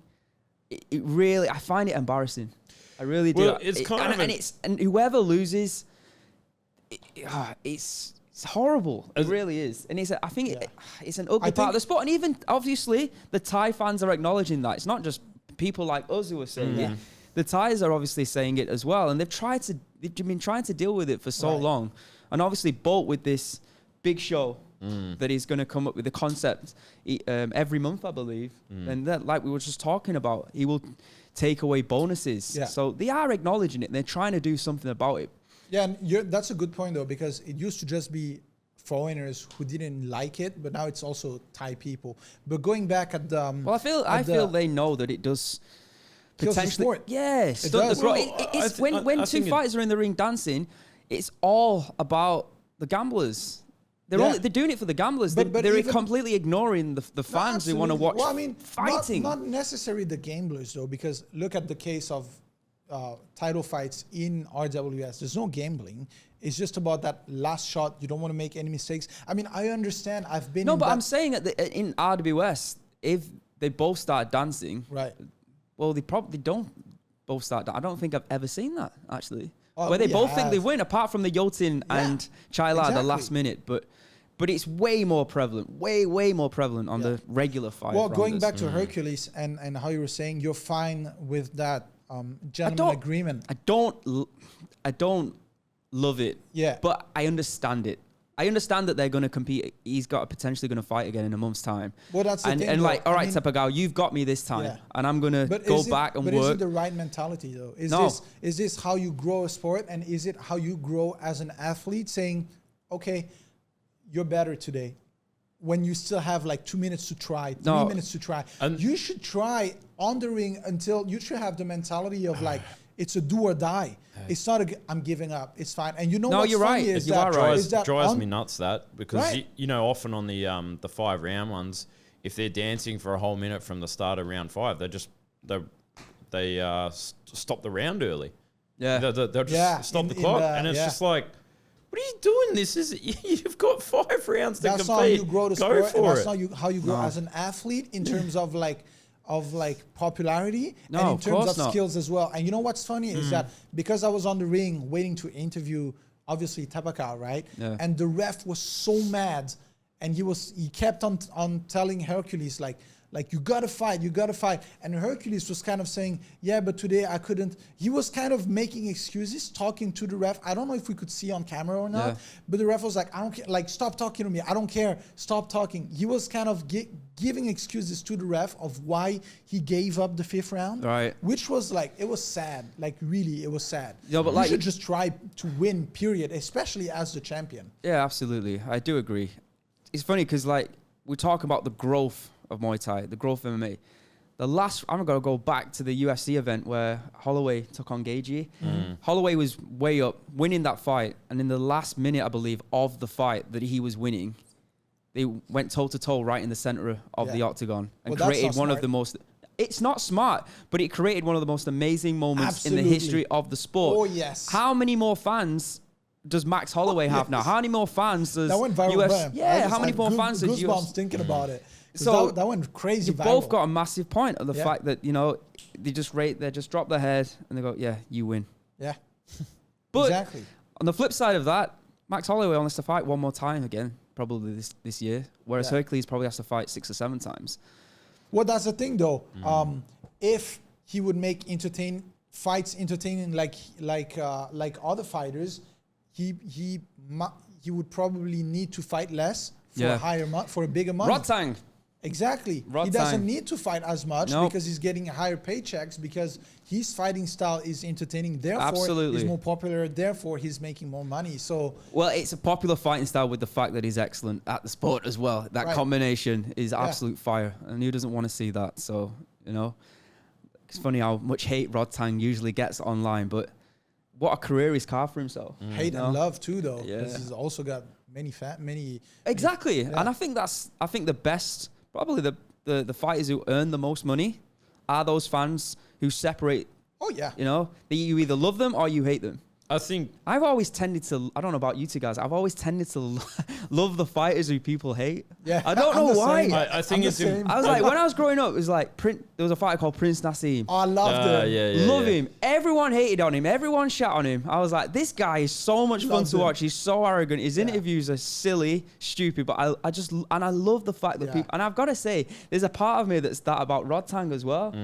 it really, I find it embarrassing. I really do. Well, it's and whoever loses, it's horrible. It really is. And I think it's an ugly part of the sport. And even, obviously, the Thai fans are acknowledging that. It's not just people like us who are saying it. The Thais are obviously saying it as well. And they've been trying to deal with it for so long. And obviously, Bolt with this big show that he's going to come up with the concept every month, I believe. And that, like we were just talking about, he will take away bonuses. Yeah. So they are acknowledging it. And they're trying to do something about it. Yeah, and that's a good point, though, because it used to just be foreigners who didn't like it, but now it's also Thai people. But going back at the... well, I feel they know that it does... potentially, yes, it does. It's when two fighters are in the ring dancing, it's all about the gamblers. They're doing it for the gamblers. But they're completely ignoring the fans who want to watch fighting. Not necessarily the gamblers, though, because look at the case of title fights in RWS. There's no gambling. It's just about that last shot. You don't want to make any mistakes. I mean, I understand. I've been I'm saying in RWS, if they both start dancing, right? Well, they probably don't both start. I don't think I've ever seen that, actually. Where they both think they win, apart from the Yotin and Chaila the last minute. But it's way more prevalent, way more prevalent on the regular fight. Well, going back to Hercules and how you were saying, you're fine with that gentleman agreement. I don't love it. Yeah. But I understand it. I understand that they're going to compete. He's potentially going to fight again in a month's time. Well, that's the thing. And like, all right, Tapakau, you've got me this time, and I'm going to go back and work. But is it the right mentality, though? Is this how you grow a sport, and is it how you grow as an athlete? Saying, okay, you're better today, when you still have like 2 minutes to try, 3 minutes to try. And you should try on the ring until you should have the mentality of like, it's a do or die. It's not I'm giving up. It's fine. And you know what's funny is that drives me nuts because you know, often on the 5-round ones, if they're dancing for a whole minute from the start of round 5, they stop the round early. Yeah, they'll just stop the clock, and it's just like, what are you doing? You've got 5 rounds to compete. That's how you grow the sport. And that's not how you grow as an athlete in terms of like popularity and in terms of skills as well. And you know what's funny is that because I was on the ring waiting to interview, obviously, Tapakau, right? Yeah. And the ref was so mad, and he kept on telling Hercules like you gotta fight. And Hercules was kind of saying, yeah, but today I couldn't. He was kind of making excuses, talking to the ref. I don't know if we could see on camera or not, but the ref was like, I don't care, like, stop talking to me. I don't care. Stop talking. He was kind of giving excuses to the ref of why he gave up the 5th round, right? Which was like, it was sad. Like, really, it was sad. Yeah, but you should just try to win, period, especially as the champion. Yeah, absolutely. I do agree. It's funny because, like, we talk about the growth of Muay Thai, the growth of MMA. I'm going to go back to the UFC event where Holloway took on Gaethje. Holloway was way up, winning that fight. And in the last minute, I believe, of the fight that he was winning, they went toe-to-toe right in the center of the octagon and created one of the most... It's not smart, but it created one of the most amazing moments in the history of the sport. Oh, yes. How many more fans does Max Holloway have now? How many more fans does that went viral? Yeah, how many more fans does Goosebumps thinking about it. So that went crazy. You both got a massive point of the fact that, you know, they just drop their head and they go, yeah, you win. Yeah. But exactly. On the flip side of that, Max Holloway wants to fight one more time again, probably this year, whereas Hercules probably has to fight 6 or 7 times. Well, that's the thing, though. If he would make fights entertaining like other fighters, he would probably need to fight less for a bigger money. Rodtang. Exactly. He doesn't need to fight as much because he's getting higher paychecks because his fighting style is entertaining. Therefore, he's more popular. Therefore, he's making more money. So, well, it's a popular fighting style with the fact that he's excellent at the sport as well. That combination is absolute fire, and who doesn't want to see that? So, you know, it's funny how much hate Rodtang usually gets online, but what a career he's carved for himself. Hate and love too, though. Yeah, because he's also got many. Exactly, and I think the best. Probably the fighters who earn the most money are those fans who separate. Oh, yeah. You know, you either love them or you hate them. I think I've always tended to, I don't know about you two guys, I've always tended to love the fighters who people hate. Yeah. I don't know why. I think it's I was like, when I was growing up, it was like, there was a fighter called Prince Nassim. Oh, I loved him. Love him. Everyone hated on him. Everyone shot on him. I was like, this guy is so much fun to watch. He's so arrogant. His interviews are silly, stupid, but I love the fact that people, and I've got to say, there's a part of me that's that about Rodtang as well.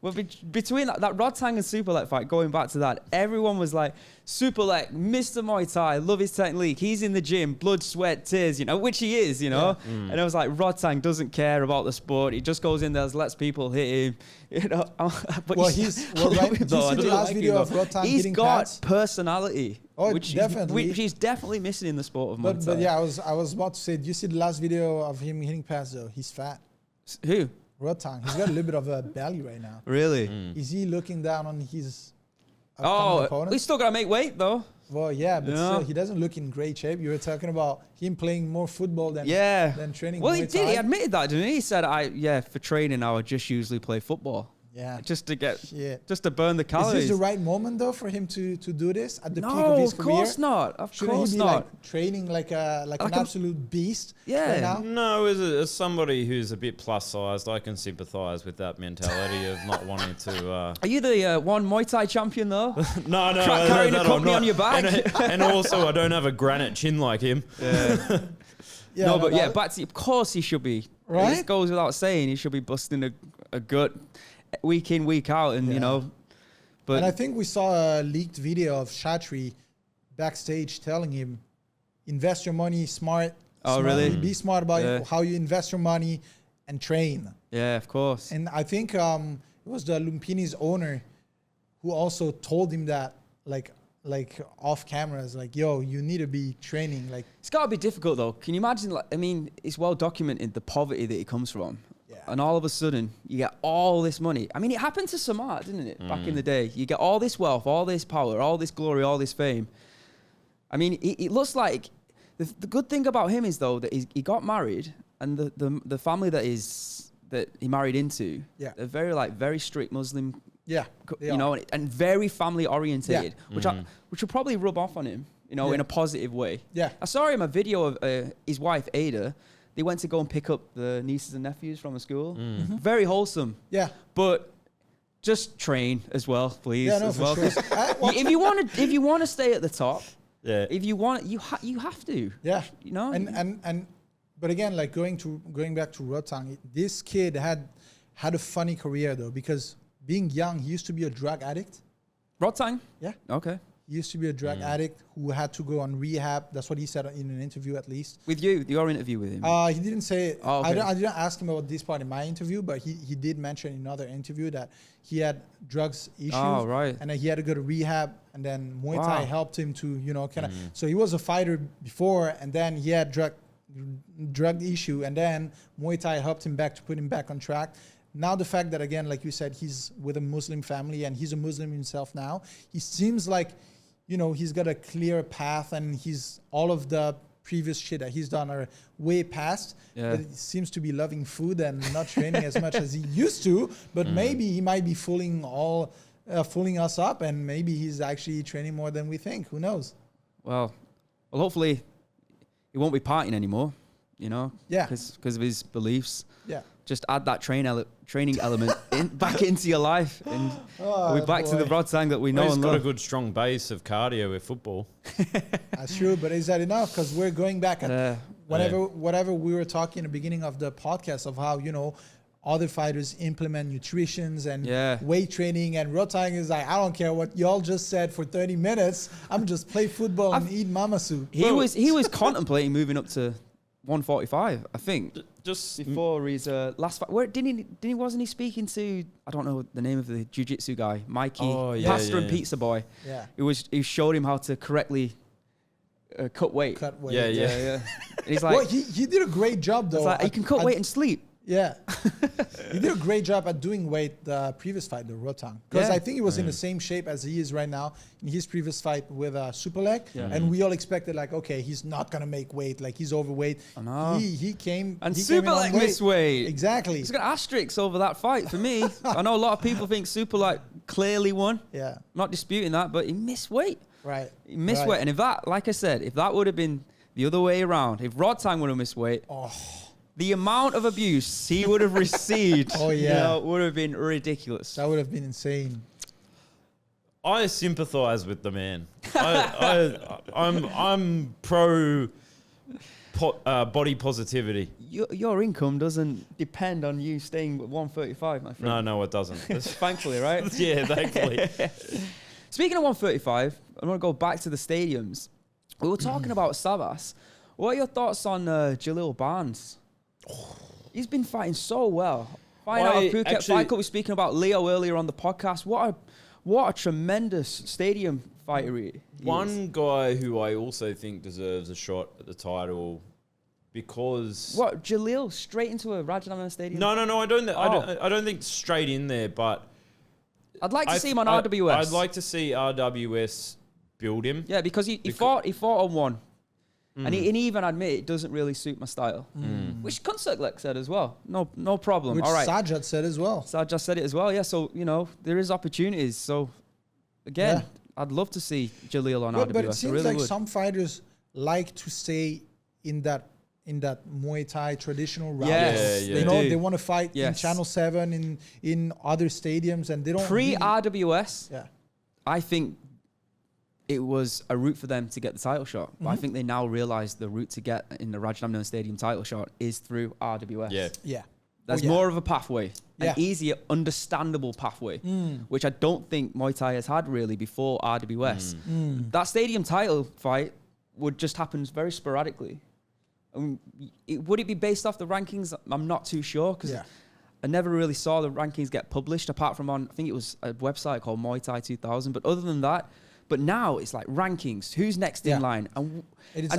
Well, between that Rodtang and Superlek fight, going back to that, everyone was like, Superlek, Mr. Muay Thai, love his technique. He's in the gym, blood, sweat, tears, you know, which he is, you know. And I was like, Rodtang doesn't care about the sport. He just goes in there, lets people hit him, you know. But did you see the last video of Rodtang he's hitting got pads? Personality. Oh, which definitely. Which he's definitely missing in the sport of Muay Thai. But yeah, I was about to say, do you see the last video of him hitting pads though? He's fat. Who? Rodtang. He's got a little bit of a belly right now. Really? Is he looking down on his opponent? He's still got to make weight though. Well, yeah, but still, he doesn't look in great shape. You were talking about him playing more football than training. Well, Muay Thai. He admitted that, didn't he? He said, for training, I would just usually play football. Yeah. Just to burn the calories. Is this the right moment though for him to do this at the peak of his career? No, of course not. Of course he be not. Like training like an absolute beast? Yeah. Right now? No, as somebody who's a bit plus sized, I can sympathise with that mentality of not wanting to. Are you the one Muay Thai champion though? No. Carrying a company on your back. And also, I don't have a granite chin like him. Yeah. Back to, of course he should be. Right? It goes without saying he should be busting a gut week in, week out, and you know. But and I think we saw a leaked video of Chatri backstage telling him, invest your money smart. Oh, really? Be smart about how you invest your money and train. Yeah, of course. And I think it was the Lumpini's owner who also told him that, like off cameras, like, yo, you need to be training. Like, it's got to be difficult though. Can you imagine? Like, I mean, it's well documented the poverty that he comes from. Yeah. And all of a sudden, you get all this money. I mean, it happened to Samart, didn't it? Back in the day. You get all this wealth, all this power, all this glory, all this fame. I mean, it looks like... The good thing about him is, though, that he got married, and the family that he married into, they're very strict Muslim... Yeah, you know, and very family orientated, which will probably rub off on him, you know, in a positive way. Yeah, I saw him a video of his wife Ada. They went to go and pick up the nieces and nephews from the school. Very wholesome. Yeah, but just train as well, please. Yeah, no, as well. Sure. If you want to stay at the top, if you want, you have to. Yeah, you know. And but again, like going back to Rodtang, this kid had a funny career though, because being young, he used to be a drug addict. Rodtang? Yeah. Okay. He used to be a drug addict who had to go on rehab. That's what he said in an interview, at least. With you? Your interview with him? He didn't say it. Oh, okay. I didn't ask him about this part in my interview, but he did mention in another interview that he had drugs issues. Oh, right. And then he had to go to rehab, and then Muay Thai helped him to, you know, kind of. So he was a fighter before, and then he had drug issue, and then Muay Thai helped him back to put him back on track. Now the fact that, again, like you said, he's with a Muslim family and he's a Muslim himself now, he seems like, you know, he's got a clear path, and he's all of the previous shit that he's done are way past. Yeah. But he seems to be loving food and not training as much as he used to. But maybe he might be fooling us up, and maybe he's actually training more than we think. Who knows? Well, hopefully he won't be partying anymore. you know? Yeah. Because of his beliefs. Yeah. Just add that training element back into your life, and we're back to the Rodtang that we know and love. He's got a good strong base of cardio with football. That's true, but is that enough? Because we're going back at whatever we were talking in the beginning of the podcast of how, you know, other fighters implement nutritions and weight training, and Rodtang is like, I don't care what y'all just said for 30 minutes. I'm just play football and eat mama soup. He was contemplating moving up to 145, I think. Just before his last fight, where wasn't he speaking to, I don't know the name of the jiu-jitsu guy, Mikey, Pasta and Pizza Boy. Yeah. He showed him how to correctly cut weight. Yeah. And he's like, well, he did a great job though. Like, he can cut weight and sleep. Yeah. He did a great job at doing weight the previous fight, the Rodtang. Because I think he was in the same shape as he is right now in his previous fight with Superleg. Yeah. And we all expected, like, okay, he's not going to make weight. Like, he's overweight. I know. He came. And Superleg missed weight. Exactly. He's got asterisks over that fight for me. I know a lot of people think Superleg clearly won. Yeah. Not disputing that, but he missed weight. Right. He missed weight. And if that, like I said, if that would have been the other way around, if Rodtang would have missed weight, the amount of abuse he would have received would have been ridiculous. That would have been insane. I sympathise with the man. I'm pro body positivity. Your income doesn't depend on you staying at 135, my friend. No, it doesn't. Thankfully, right? Yeah, thankfully. Speaking of 135, I want to go back to the stadiums. We were talking about Savas. What are your thoughts on Jalil Barnes? He's been fighting so well. Fighting out of Phuket Fight Club. We were speaking about Leo earlier on the podcast. What a tremendous stadium fighter he is. One guy who I also think deserves a shot at the title because... What, Jalil straight into a Rajanamana stadium? No, I don't think straight in there, but... I'd like to see him on RWS. I'd like to see RWS build him. Yeah, because he fought on one. And he even admit it doesn't really suit my style. Which Kuncertlek said as well. No problem. Which all right. Sajjad said as well. Sajjad said it as well. Yeah, so, you know, there is opportunities. So, again, I'd love to see Jalil on RWS. But it seems like some fighters like to stay in that Muay Thai traditional route. Yes, you know, they want to fight in Channel 7, in other stadiums, and they don't... Pre-RWS, I think... it was a route for them to get the title shot. But I think they now realize the route to get in the Rajanamana Stadium title shot is through RWS. Yeah. There's more of a pathway, an easier, understandable pathway, which I don't think Muay Thai has had really before RWS. That stadium title fight would just happen very sporadically. Would it be based off the rankings? I'm not too sure because I never really saw the rankings get published apart from on, I think it was a website called Muay Thai 2000. But other than that, but now it's like rankings, who's next in line. And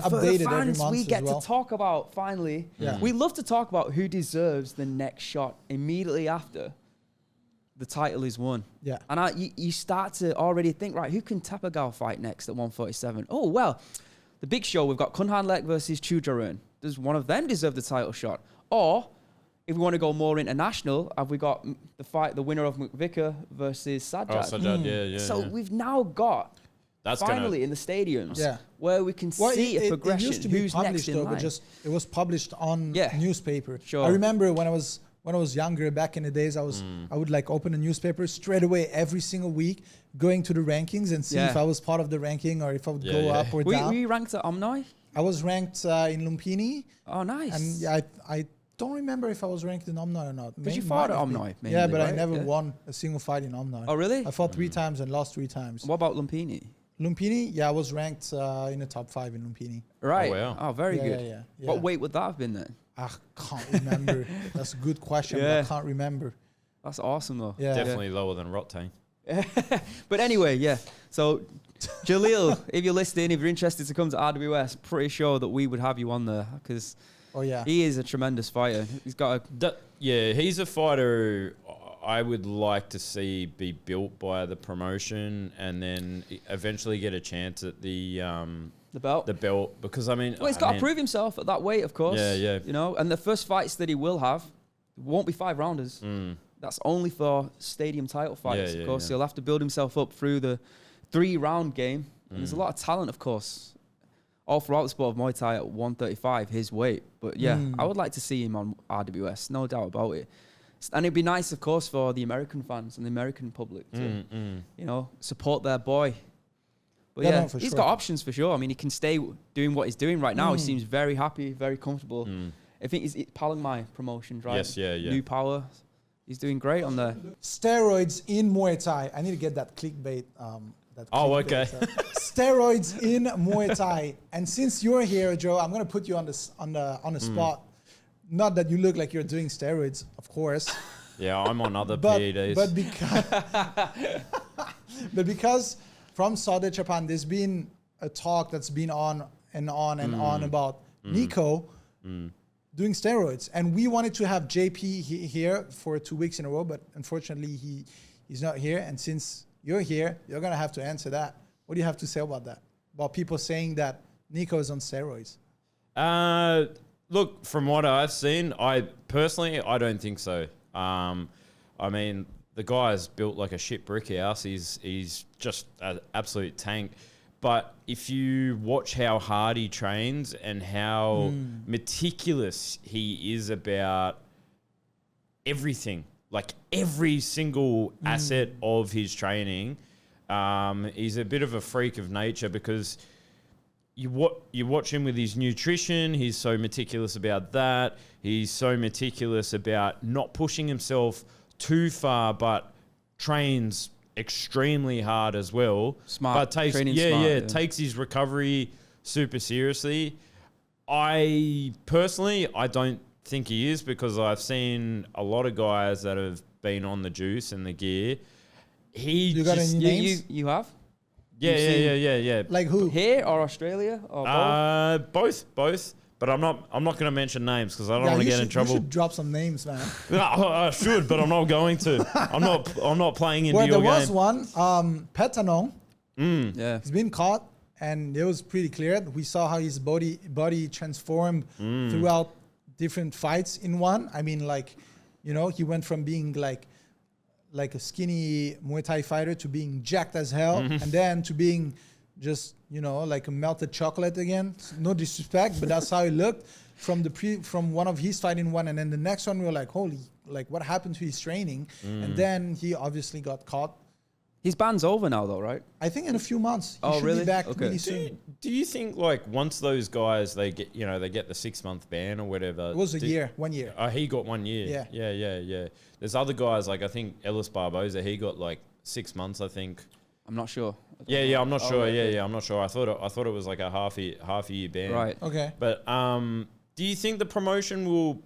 for the fans, we get to talk about, finally, we love to talk about who deserves the next shot immediately after the title is won. Yeah. And you start to already think, right, who can Tapagal fight next at 147? Oh, well, the big show, we've got Kunhan Lek versus Chujarun. Does one of them deserve the title shot? Or, if we want to go more international, have we got the winner of McVicker versus Sajjad? Oh, Sajjad, yeah. So we've now got, finally, in the stadiums, where we can see a progression. It used to be published, though, but it was published on newspaper. Sure. I remember when I was younger, back in the days, I would like open a newspaper straight away every single week, going to the rankings and see if I was part of the ranking or if I would go up or down. Were you ranked at Omni? I was ranked in Lumpini. Oh, nice. And I don't remember if I was ranked in Omni or not. Because you fought at Omni, mainly, yeah, but I never won a single fight in Omni. Oh, really? I fought 3 times and lost 3 times. What about Lumpini? Lumpini, I was ranked in the top 5 in Lumpini. Right. Oh, wow. Oh, very good. Yeah. What weight would that have been then? I can't remember. That's a good question, but I can't remember. That's awesome, though. Yeah. Definitely lower than Rodtang. But anyway, so Jalil, if you're listening, if you're interested to come to RWS, pretty sure that we would have you on there because he is a tremendous fighter. He's got he's a fighter I would like to see be built by the promotion and then eventually get a chance at the belt. The belt, because he's got to prove himself at that weight, of course. Yeah. You know, and the first fights that he will have won't be 5 rounders. That's only for stadium title fights, of course. He'll have to build himself up through the 3-round game. And there's a lot of talent, of course, all throughout the sport of Muay Thai at 135, his weight. But yeah, I would like to see him on RWS, no doubt about it. And it'd be nice, of course, for the American fans and the American public to, you know, support their boy. But yeah, no, he's got options for sure. I mean, he can stay doing what he's doing right now. He seems very happy, very comfortable. I think he's Palong my promotions, right? Yes, yeah. New Power. He's doing great on there. Steroids in Muay Thai. I need to get that clickbait. Okay. Steroids in Muay Thai. And since you're here, Joe, I'm gonna put you on the spot. Not that you look like you're doing steroids, of course. Yeah, I'm on other PEDs. But because from Saudi Japan, there's been a talk that's been on and on about Nico doing steroids. And we wanted to have JP here for 2 weeks in a row, but unfortunately he's not here. And since you're here, you're going to have to answer that. What do you have to say about that? About people saying that Nico is on steroids? Look, from what I've seen, I don't think so. I mean, the guy's built like a shit brick house. He's just an absolute tank. But if you watch how hard he trains and how meticulous he is about everything, like every single asset of his training, he's a bit of a freak of nature because you watch him with his nutrition. He's so meticulous about that. He's so meticulous about not pushing himself too far, but trains extremely hard as well. Smart. But takes his recovery super seriously. I don't think he is, because I've seen a lot of guys that have been on the juice and the gear. You got any names? You have? Yeah. Like who? Here or Australia or both? Both. But I'm not going to mention names because I don't want to get in trouble. You should drop some names, man. I should, but I'm not going to. I'm not playing into your game. There was one, Petanong. Yeah. He's been caught, and it was pretty clear. We saw how his body transformed throughout different fights in one. I mean, like, you know, he went from being like a skinny Muay Thai fighter to being jacked as hell, and then to being just, you know, like a melted chocolate again. No disrespect, but that's how he looked from one of his fighting one, and then the next one we were like, holy, like what happened to his training? And then he obviously got caught. His ban's over now, though, right? I think in a few months. He should be back really soon. Do you think, like, once those guys they get the 6 month ban or whatever? It was 1 year. He got 1 year. Yeah. There's other guys, like I think Ellis Barboza, he got like 6 months, I think. I'm not sure. I'm not sure. Yeah, I'm not sure. I thought it was like a half a year ban. Right. Okay. But do you think the promotion will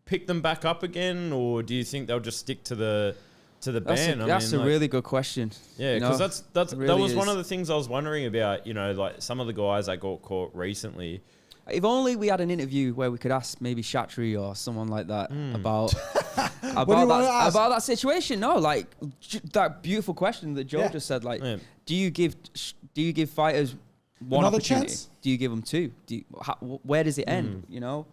pick them back up again, or do you think they'll just stick to the ban? That's a really good question. Yeah, because that was one of the things I was wondering about. You know, like some of the guys that got caught recently. If only we had an interview where we could ask maybe Shatri or someone like that about that situation. No, like that beautiful question that Joe just said. Like, do you give fighters one another opportunity? Chance? Do you give them two? Where does it end? You know,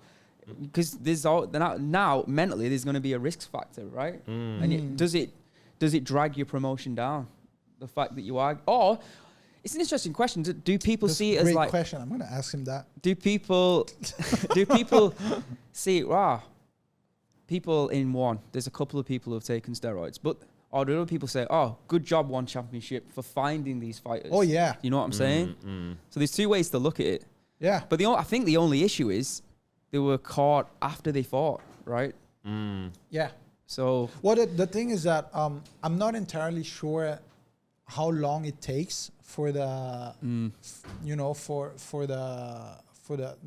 because now mentally there's going to be a risk factor, right? And does it drag your promotion down? The fact that you are, or it's an interesting question. Do people see it as like? Great question. I'm going to ask him that. Do people see it? Wow, people in one. There's a couple of people who have taken steroids, but or do other people say, "Oh, good job, one championship for finding these fighters." Oh yeah, you know what I'm saying? So there's two ways to look at it. Yeah, but I think the only issue is they were caught after they fought, right? Yeah. So the thing is that I'm not entirely sure how long it takes for the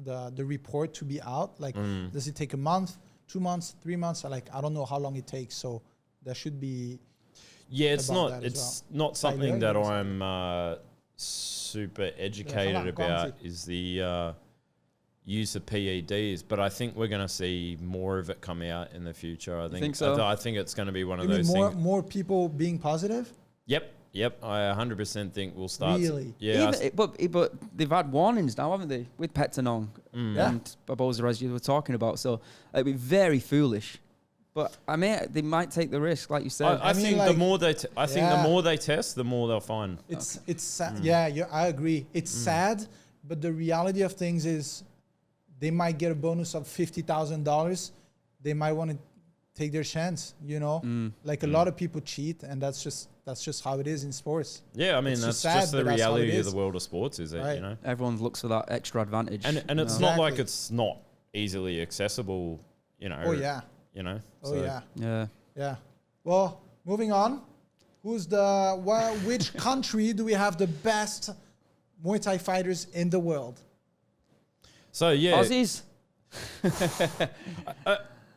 the report to be out. Like, does it take a month, 2 months, 3 months? Like, I don't know how long it takes. So there should be. Yeah, it's not something that I'm super educated about. Is the use of PEDs, but I think we're going to see more of it come out in the future. I think so. I think it's going to be one of those things. More people being positive? Yep. I 100% think we'll start. Really? Yeah. But they've had warnings now, haven't they? With Petanong and Barboza, as you were talking about. So it'd be very foolish. But they might take the risk, like you said. I think the more they the more they test, the more they'll find. It's sad. Yeah, I agree. It's sad But the reality of things is they might get a bonus of $50,000. They might want to take their chance, you know? Like a lot of people cheat, and that's just how it is in sports. Yeah, I mean, it's that's sad, just the reality of is. the world of sports, is it, Right. you know? Everyone looks for that extra advantage. And it's not like it's not easily accessible, you know? Oh, yeah. You know? Oh, So- yeah. Yeah. Yeah. Well, moving on. Which country do we have the best Muay Thai fighters in the world? So, yeah. Aussies?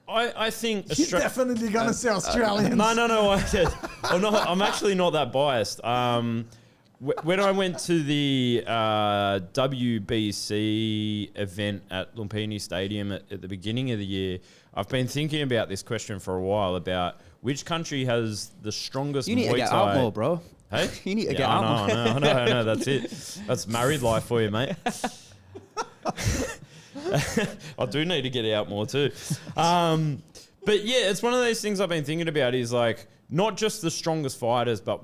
I think... You're definitely going to say Australians. No. I'm actually not that biased. When I went to the WBC event at Lumpini Stadium at the beginning of the year, I've been thinking about this question for a while about which country has the strongest You need to Muay get Thai. out more, bro. Hey? You need to get out more. I know. That's it. That's married life for you, mate. I do need to get out more too. But yeah, it's one of those things I've been thinking about is like not just the strongest fighters, but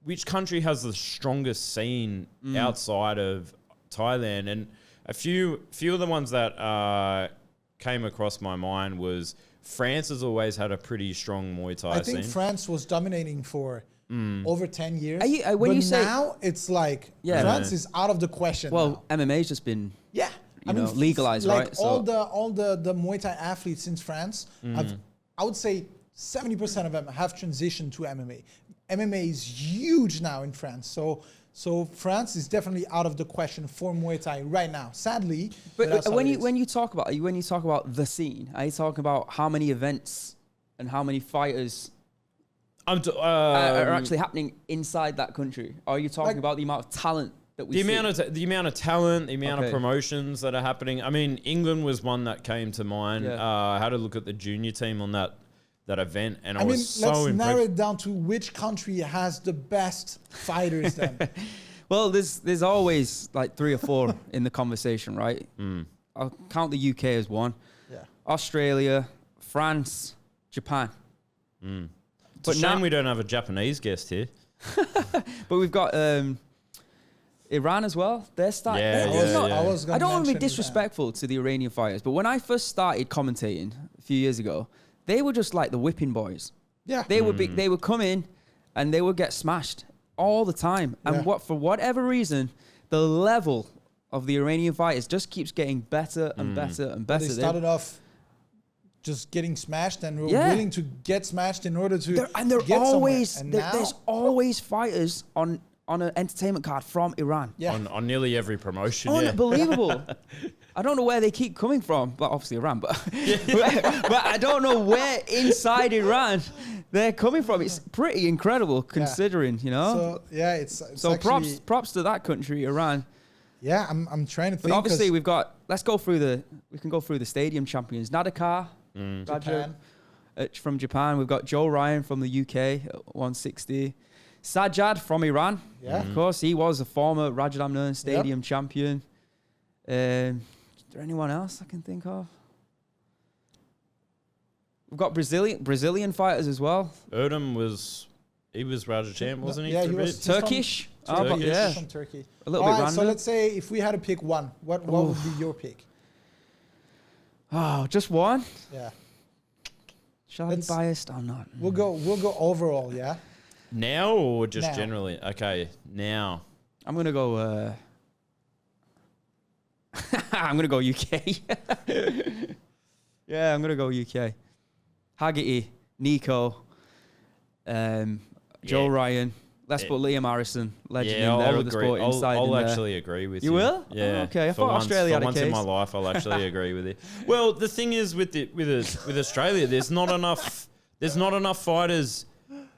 which country has the strongest scene outside of Thailand. And a few of the ones that came across my mind was France has always had a pretty strong Muay Thai scene. I think France was dominating for over 10 years. When you say now it's like France is out of the question. well, now. MMA's just been legalized, like right? all the Muay Thai athletes in France have, I would say 70% of them have transitioned to MMA. MMA is huge now in France. So France is definitely out of the question for Muay Thai right now. Sadly, but when you talk about the scene, are you talking about how many events and how many fighters are actually happening inside that country? Or are you talking about the amount of talent that we see? The amount of talent, the amount of promotions that are happening. I mean, England was one that came to mind. Yeah. I had a look at the junior team on that event, and I mean, was so let's impressed. narrow it down to which country has the best fighters then. Well, there's always like 3 or 4 in the conversation, right? I'll count the UK as one. Yeah. Australia, France, Japan. It's a shame we don't have a Japanese guest here. But we've got Iran as well. They're starting. I don't want to be disrespectful to the Iranian fighters, but when I first started commentating a few years ago, they were just like the whipping boys. Yeah. They would come in and they would get smashed all the time. And for whatever reason, the level of the Iranian fighters just keeps getting better and better and better. They started off just getting smashed and were willing to get smashed in order to get always somewhere. And there's always fighters on an entertainment card from Iran. Yeah. On nearly every promotion. Unbelievable. I don't know where they keep coming from, but obviously Iran, but I don't know where inside Iran they're coming from. It's pretty incredible considering, you know? So it's so actually, props to that country, Iran. Yeah, I'm trying to think. But obviously we can go through the stadium champions. Nadekar, Japan. From Japan. We've got Joe Ryan from the UK at 160. Sajjad from Iran. Yeah. Of course, he was a former Rajadamnern Stadium champion. Is there anyone else I can think of? We've got Brazilian fighters as well. Erdem was Raja champ, wasn't he? Yeah, he was Turkish. Turkish. From Turkey. A little bit random. So let's say if we had to pick one, what would be your pick? Oh, just one? Yeah. Shall I be biased? I'm not. We'll go overall, yeah? Now or just Now. generally? Okay, now. I'm going to go... I'm going to go UK. Yeah, I'm going to go UK. Haggerty, Nico, Joe Ryan. Let's put Liam Harrison, legend in there with the sport inside. I'll actually agree with you. You will? Yeah. Oh, okay, I thought Australia had a case. For once in my life, I'll actually agree with you. Well, the thing is with Australia, there's not enough fighters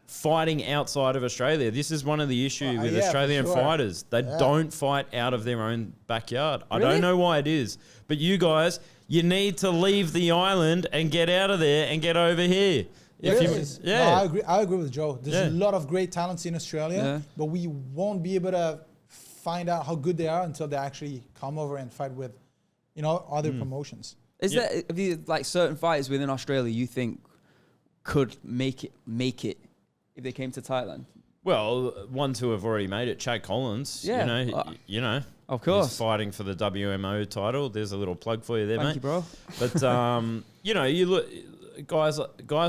fighting outside of Australia. This is one of the issues with Australian fighters. They don't fight out of their own backyard. Really? I don't know why it is, but you guys, you need to leave the island and get out of there and get over here. No, I agree with Joe. There's a lot of great talents in Australia, but we won't be able to find out how good they are until they actually come over and fight with, other promotions. Is there like certain fighters within Australia you think could make it if they came to Thailand? Well, ones who have already made it, Chad Collins. Yeah. You know. Of course. He's fighting for the WMO title. There's a little plug for you there, Thank mate. you, bro. But, you know, you look... Guys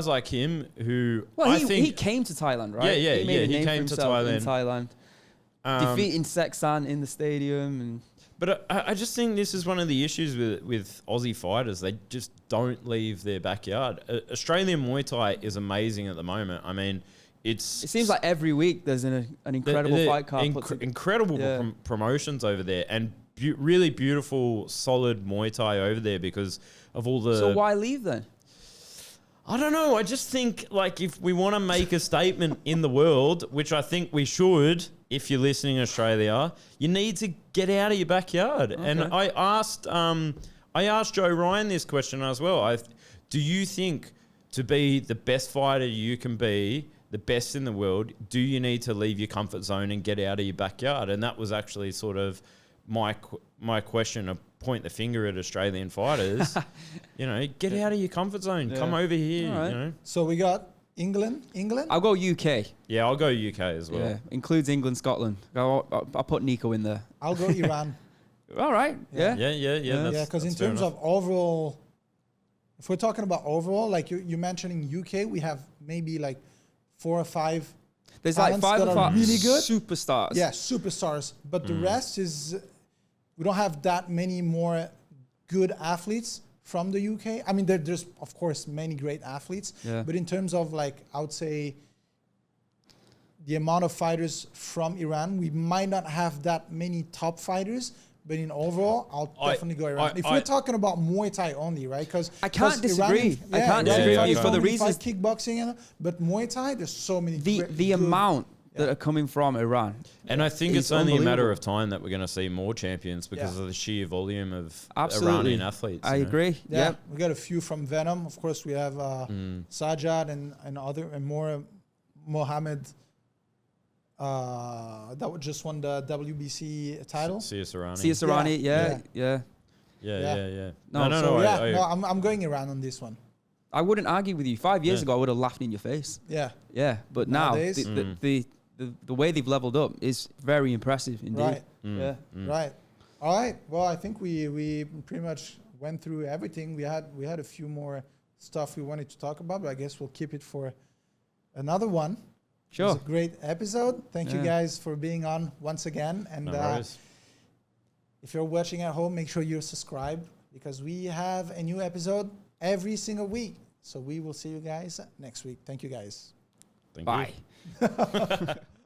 like him who he came to Thailand, right? Yeah, he came to Thailand. In Thailand. Defeating Sexan in the stadium. But I just think this is one of the issues with Aussie fighters. They just don't leave their backyard. Australian Muay Thai is amazing at the moment. I mean, it seems like every week there's an incredible fight card. Incredible promotions over there, and really beautiful, solid Muay Thai over there because of all the... So why leave then? I don't know. I just think, like, if we want to make a statement in the world, which I think we should, if you're listening in Australia, you need to get out of your backyard. Okay. And I asked Joe Ryan this question as well. Do you think to be the best fighter you can be, the best in the world, do you need to leave your comfort zone and get out of your backyard? And that was actually sort of my question of point the finger at Australian fighters. You know, get out of your comfort zone. Yeah. Come over here. Right. You know. So we got England. I'll go UK. Yeah, I'll go UK as well. Yeah, includes England, Scotland. I'll put Nico in there. I'll go Iran. All right. Yeah. Yeah. Because in terms of overall, if we're talking about overall, like you're mentioning UK, we have maybe like 4 or 5. There's like 5 that are really good superstars. Yeah, superstars. But the rest is. We don't have that many more good athletes from the UK. I mean, there's, of course, many great athletes. Yeah. But in terms of, like, I would say the amount of fighters from Iran, we might not have that many top fighters. But in overall, I'll definitely go Iran. If we're talking about Muay Thai only, right? Because I can't disagree. I can't disagree with you for the reasons. Kickboxing, but Muay Thai, there's so many. The amount that are coming from Iran. And I think it's only a matter of time that we're going to see more champions because of the sheer volume of Iranian athletes. I agree. Yeah. We got a few from Venom. Of course, we have Sajjad and more Mohammed that just won the WBC title. CS Irani. Yeah. No, I'm going Iran on this one. I wouldn't argue with you. 5 years ago, I would have laughed in your face. Yeah. But nowadays, now the way they've leveled up is very impressive indeed. Right. Right. All right. Well, I think we pretty much went through everything. We had a few more stuff we wanted to talk about, but I guess we'll keep it for another one. Sure. It was a great episode. Thank you guys for being on once again. And if you're watching at home, make sure you're subscribed because we have a new episode every single week. So we will see you guys next week. Thank you guys. Bye.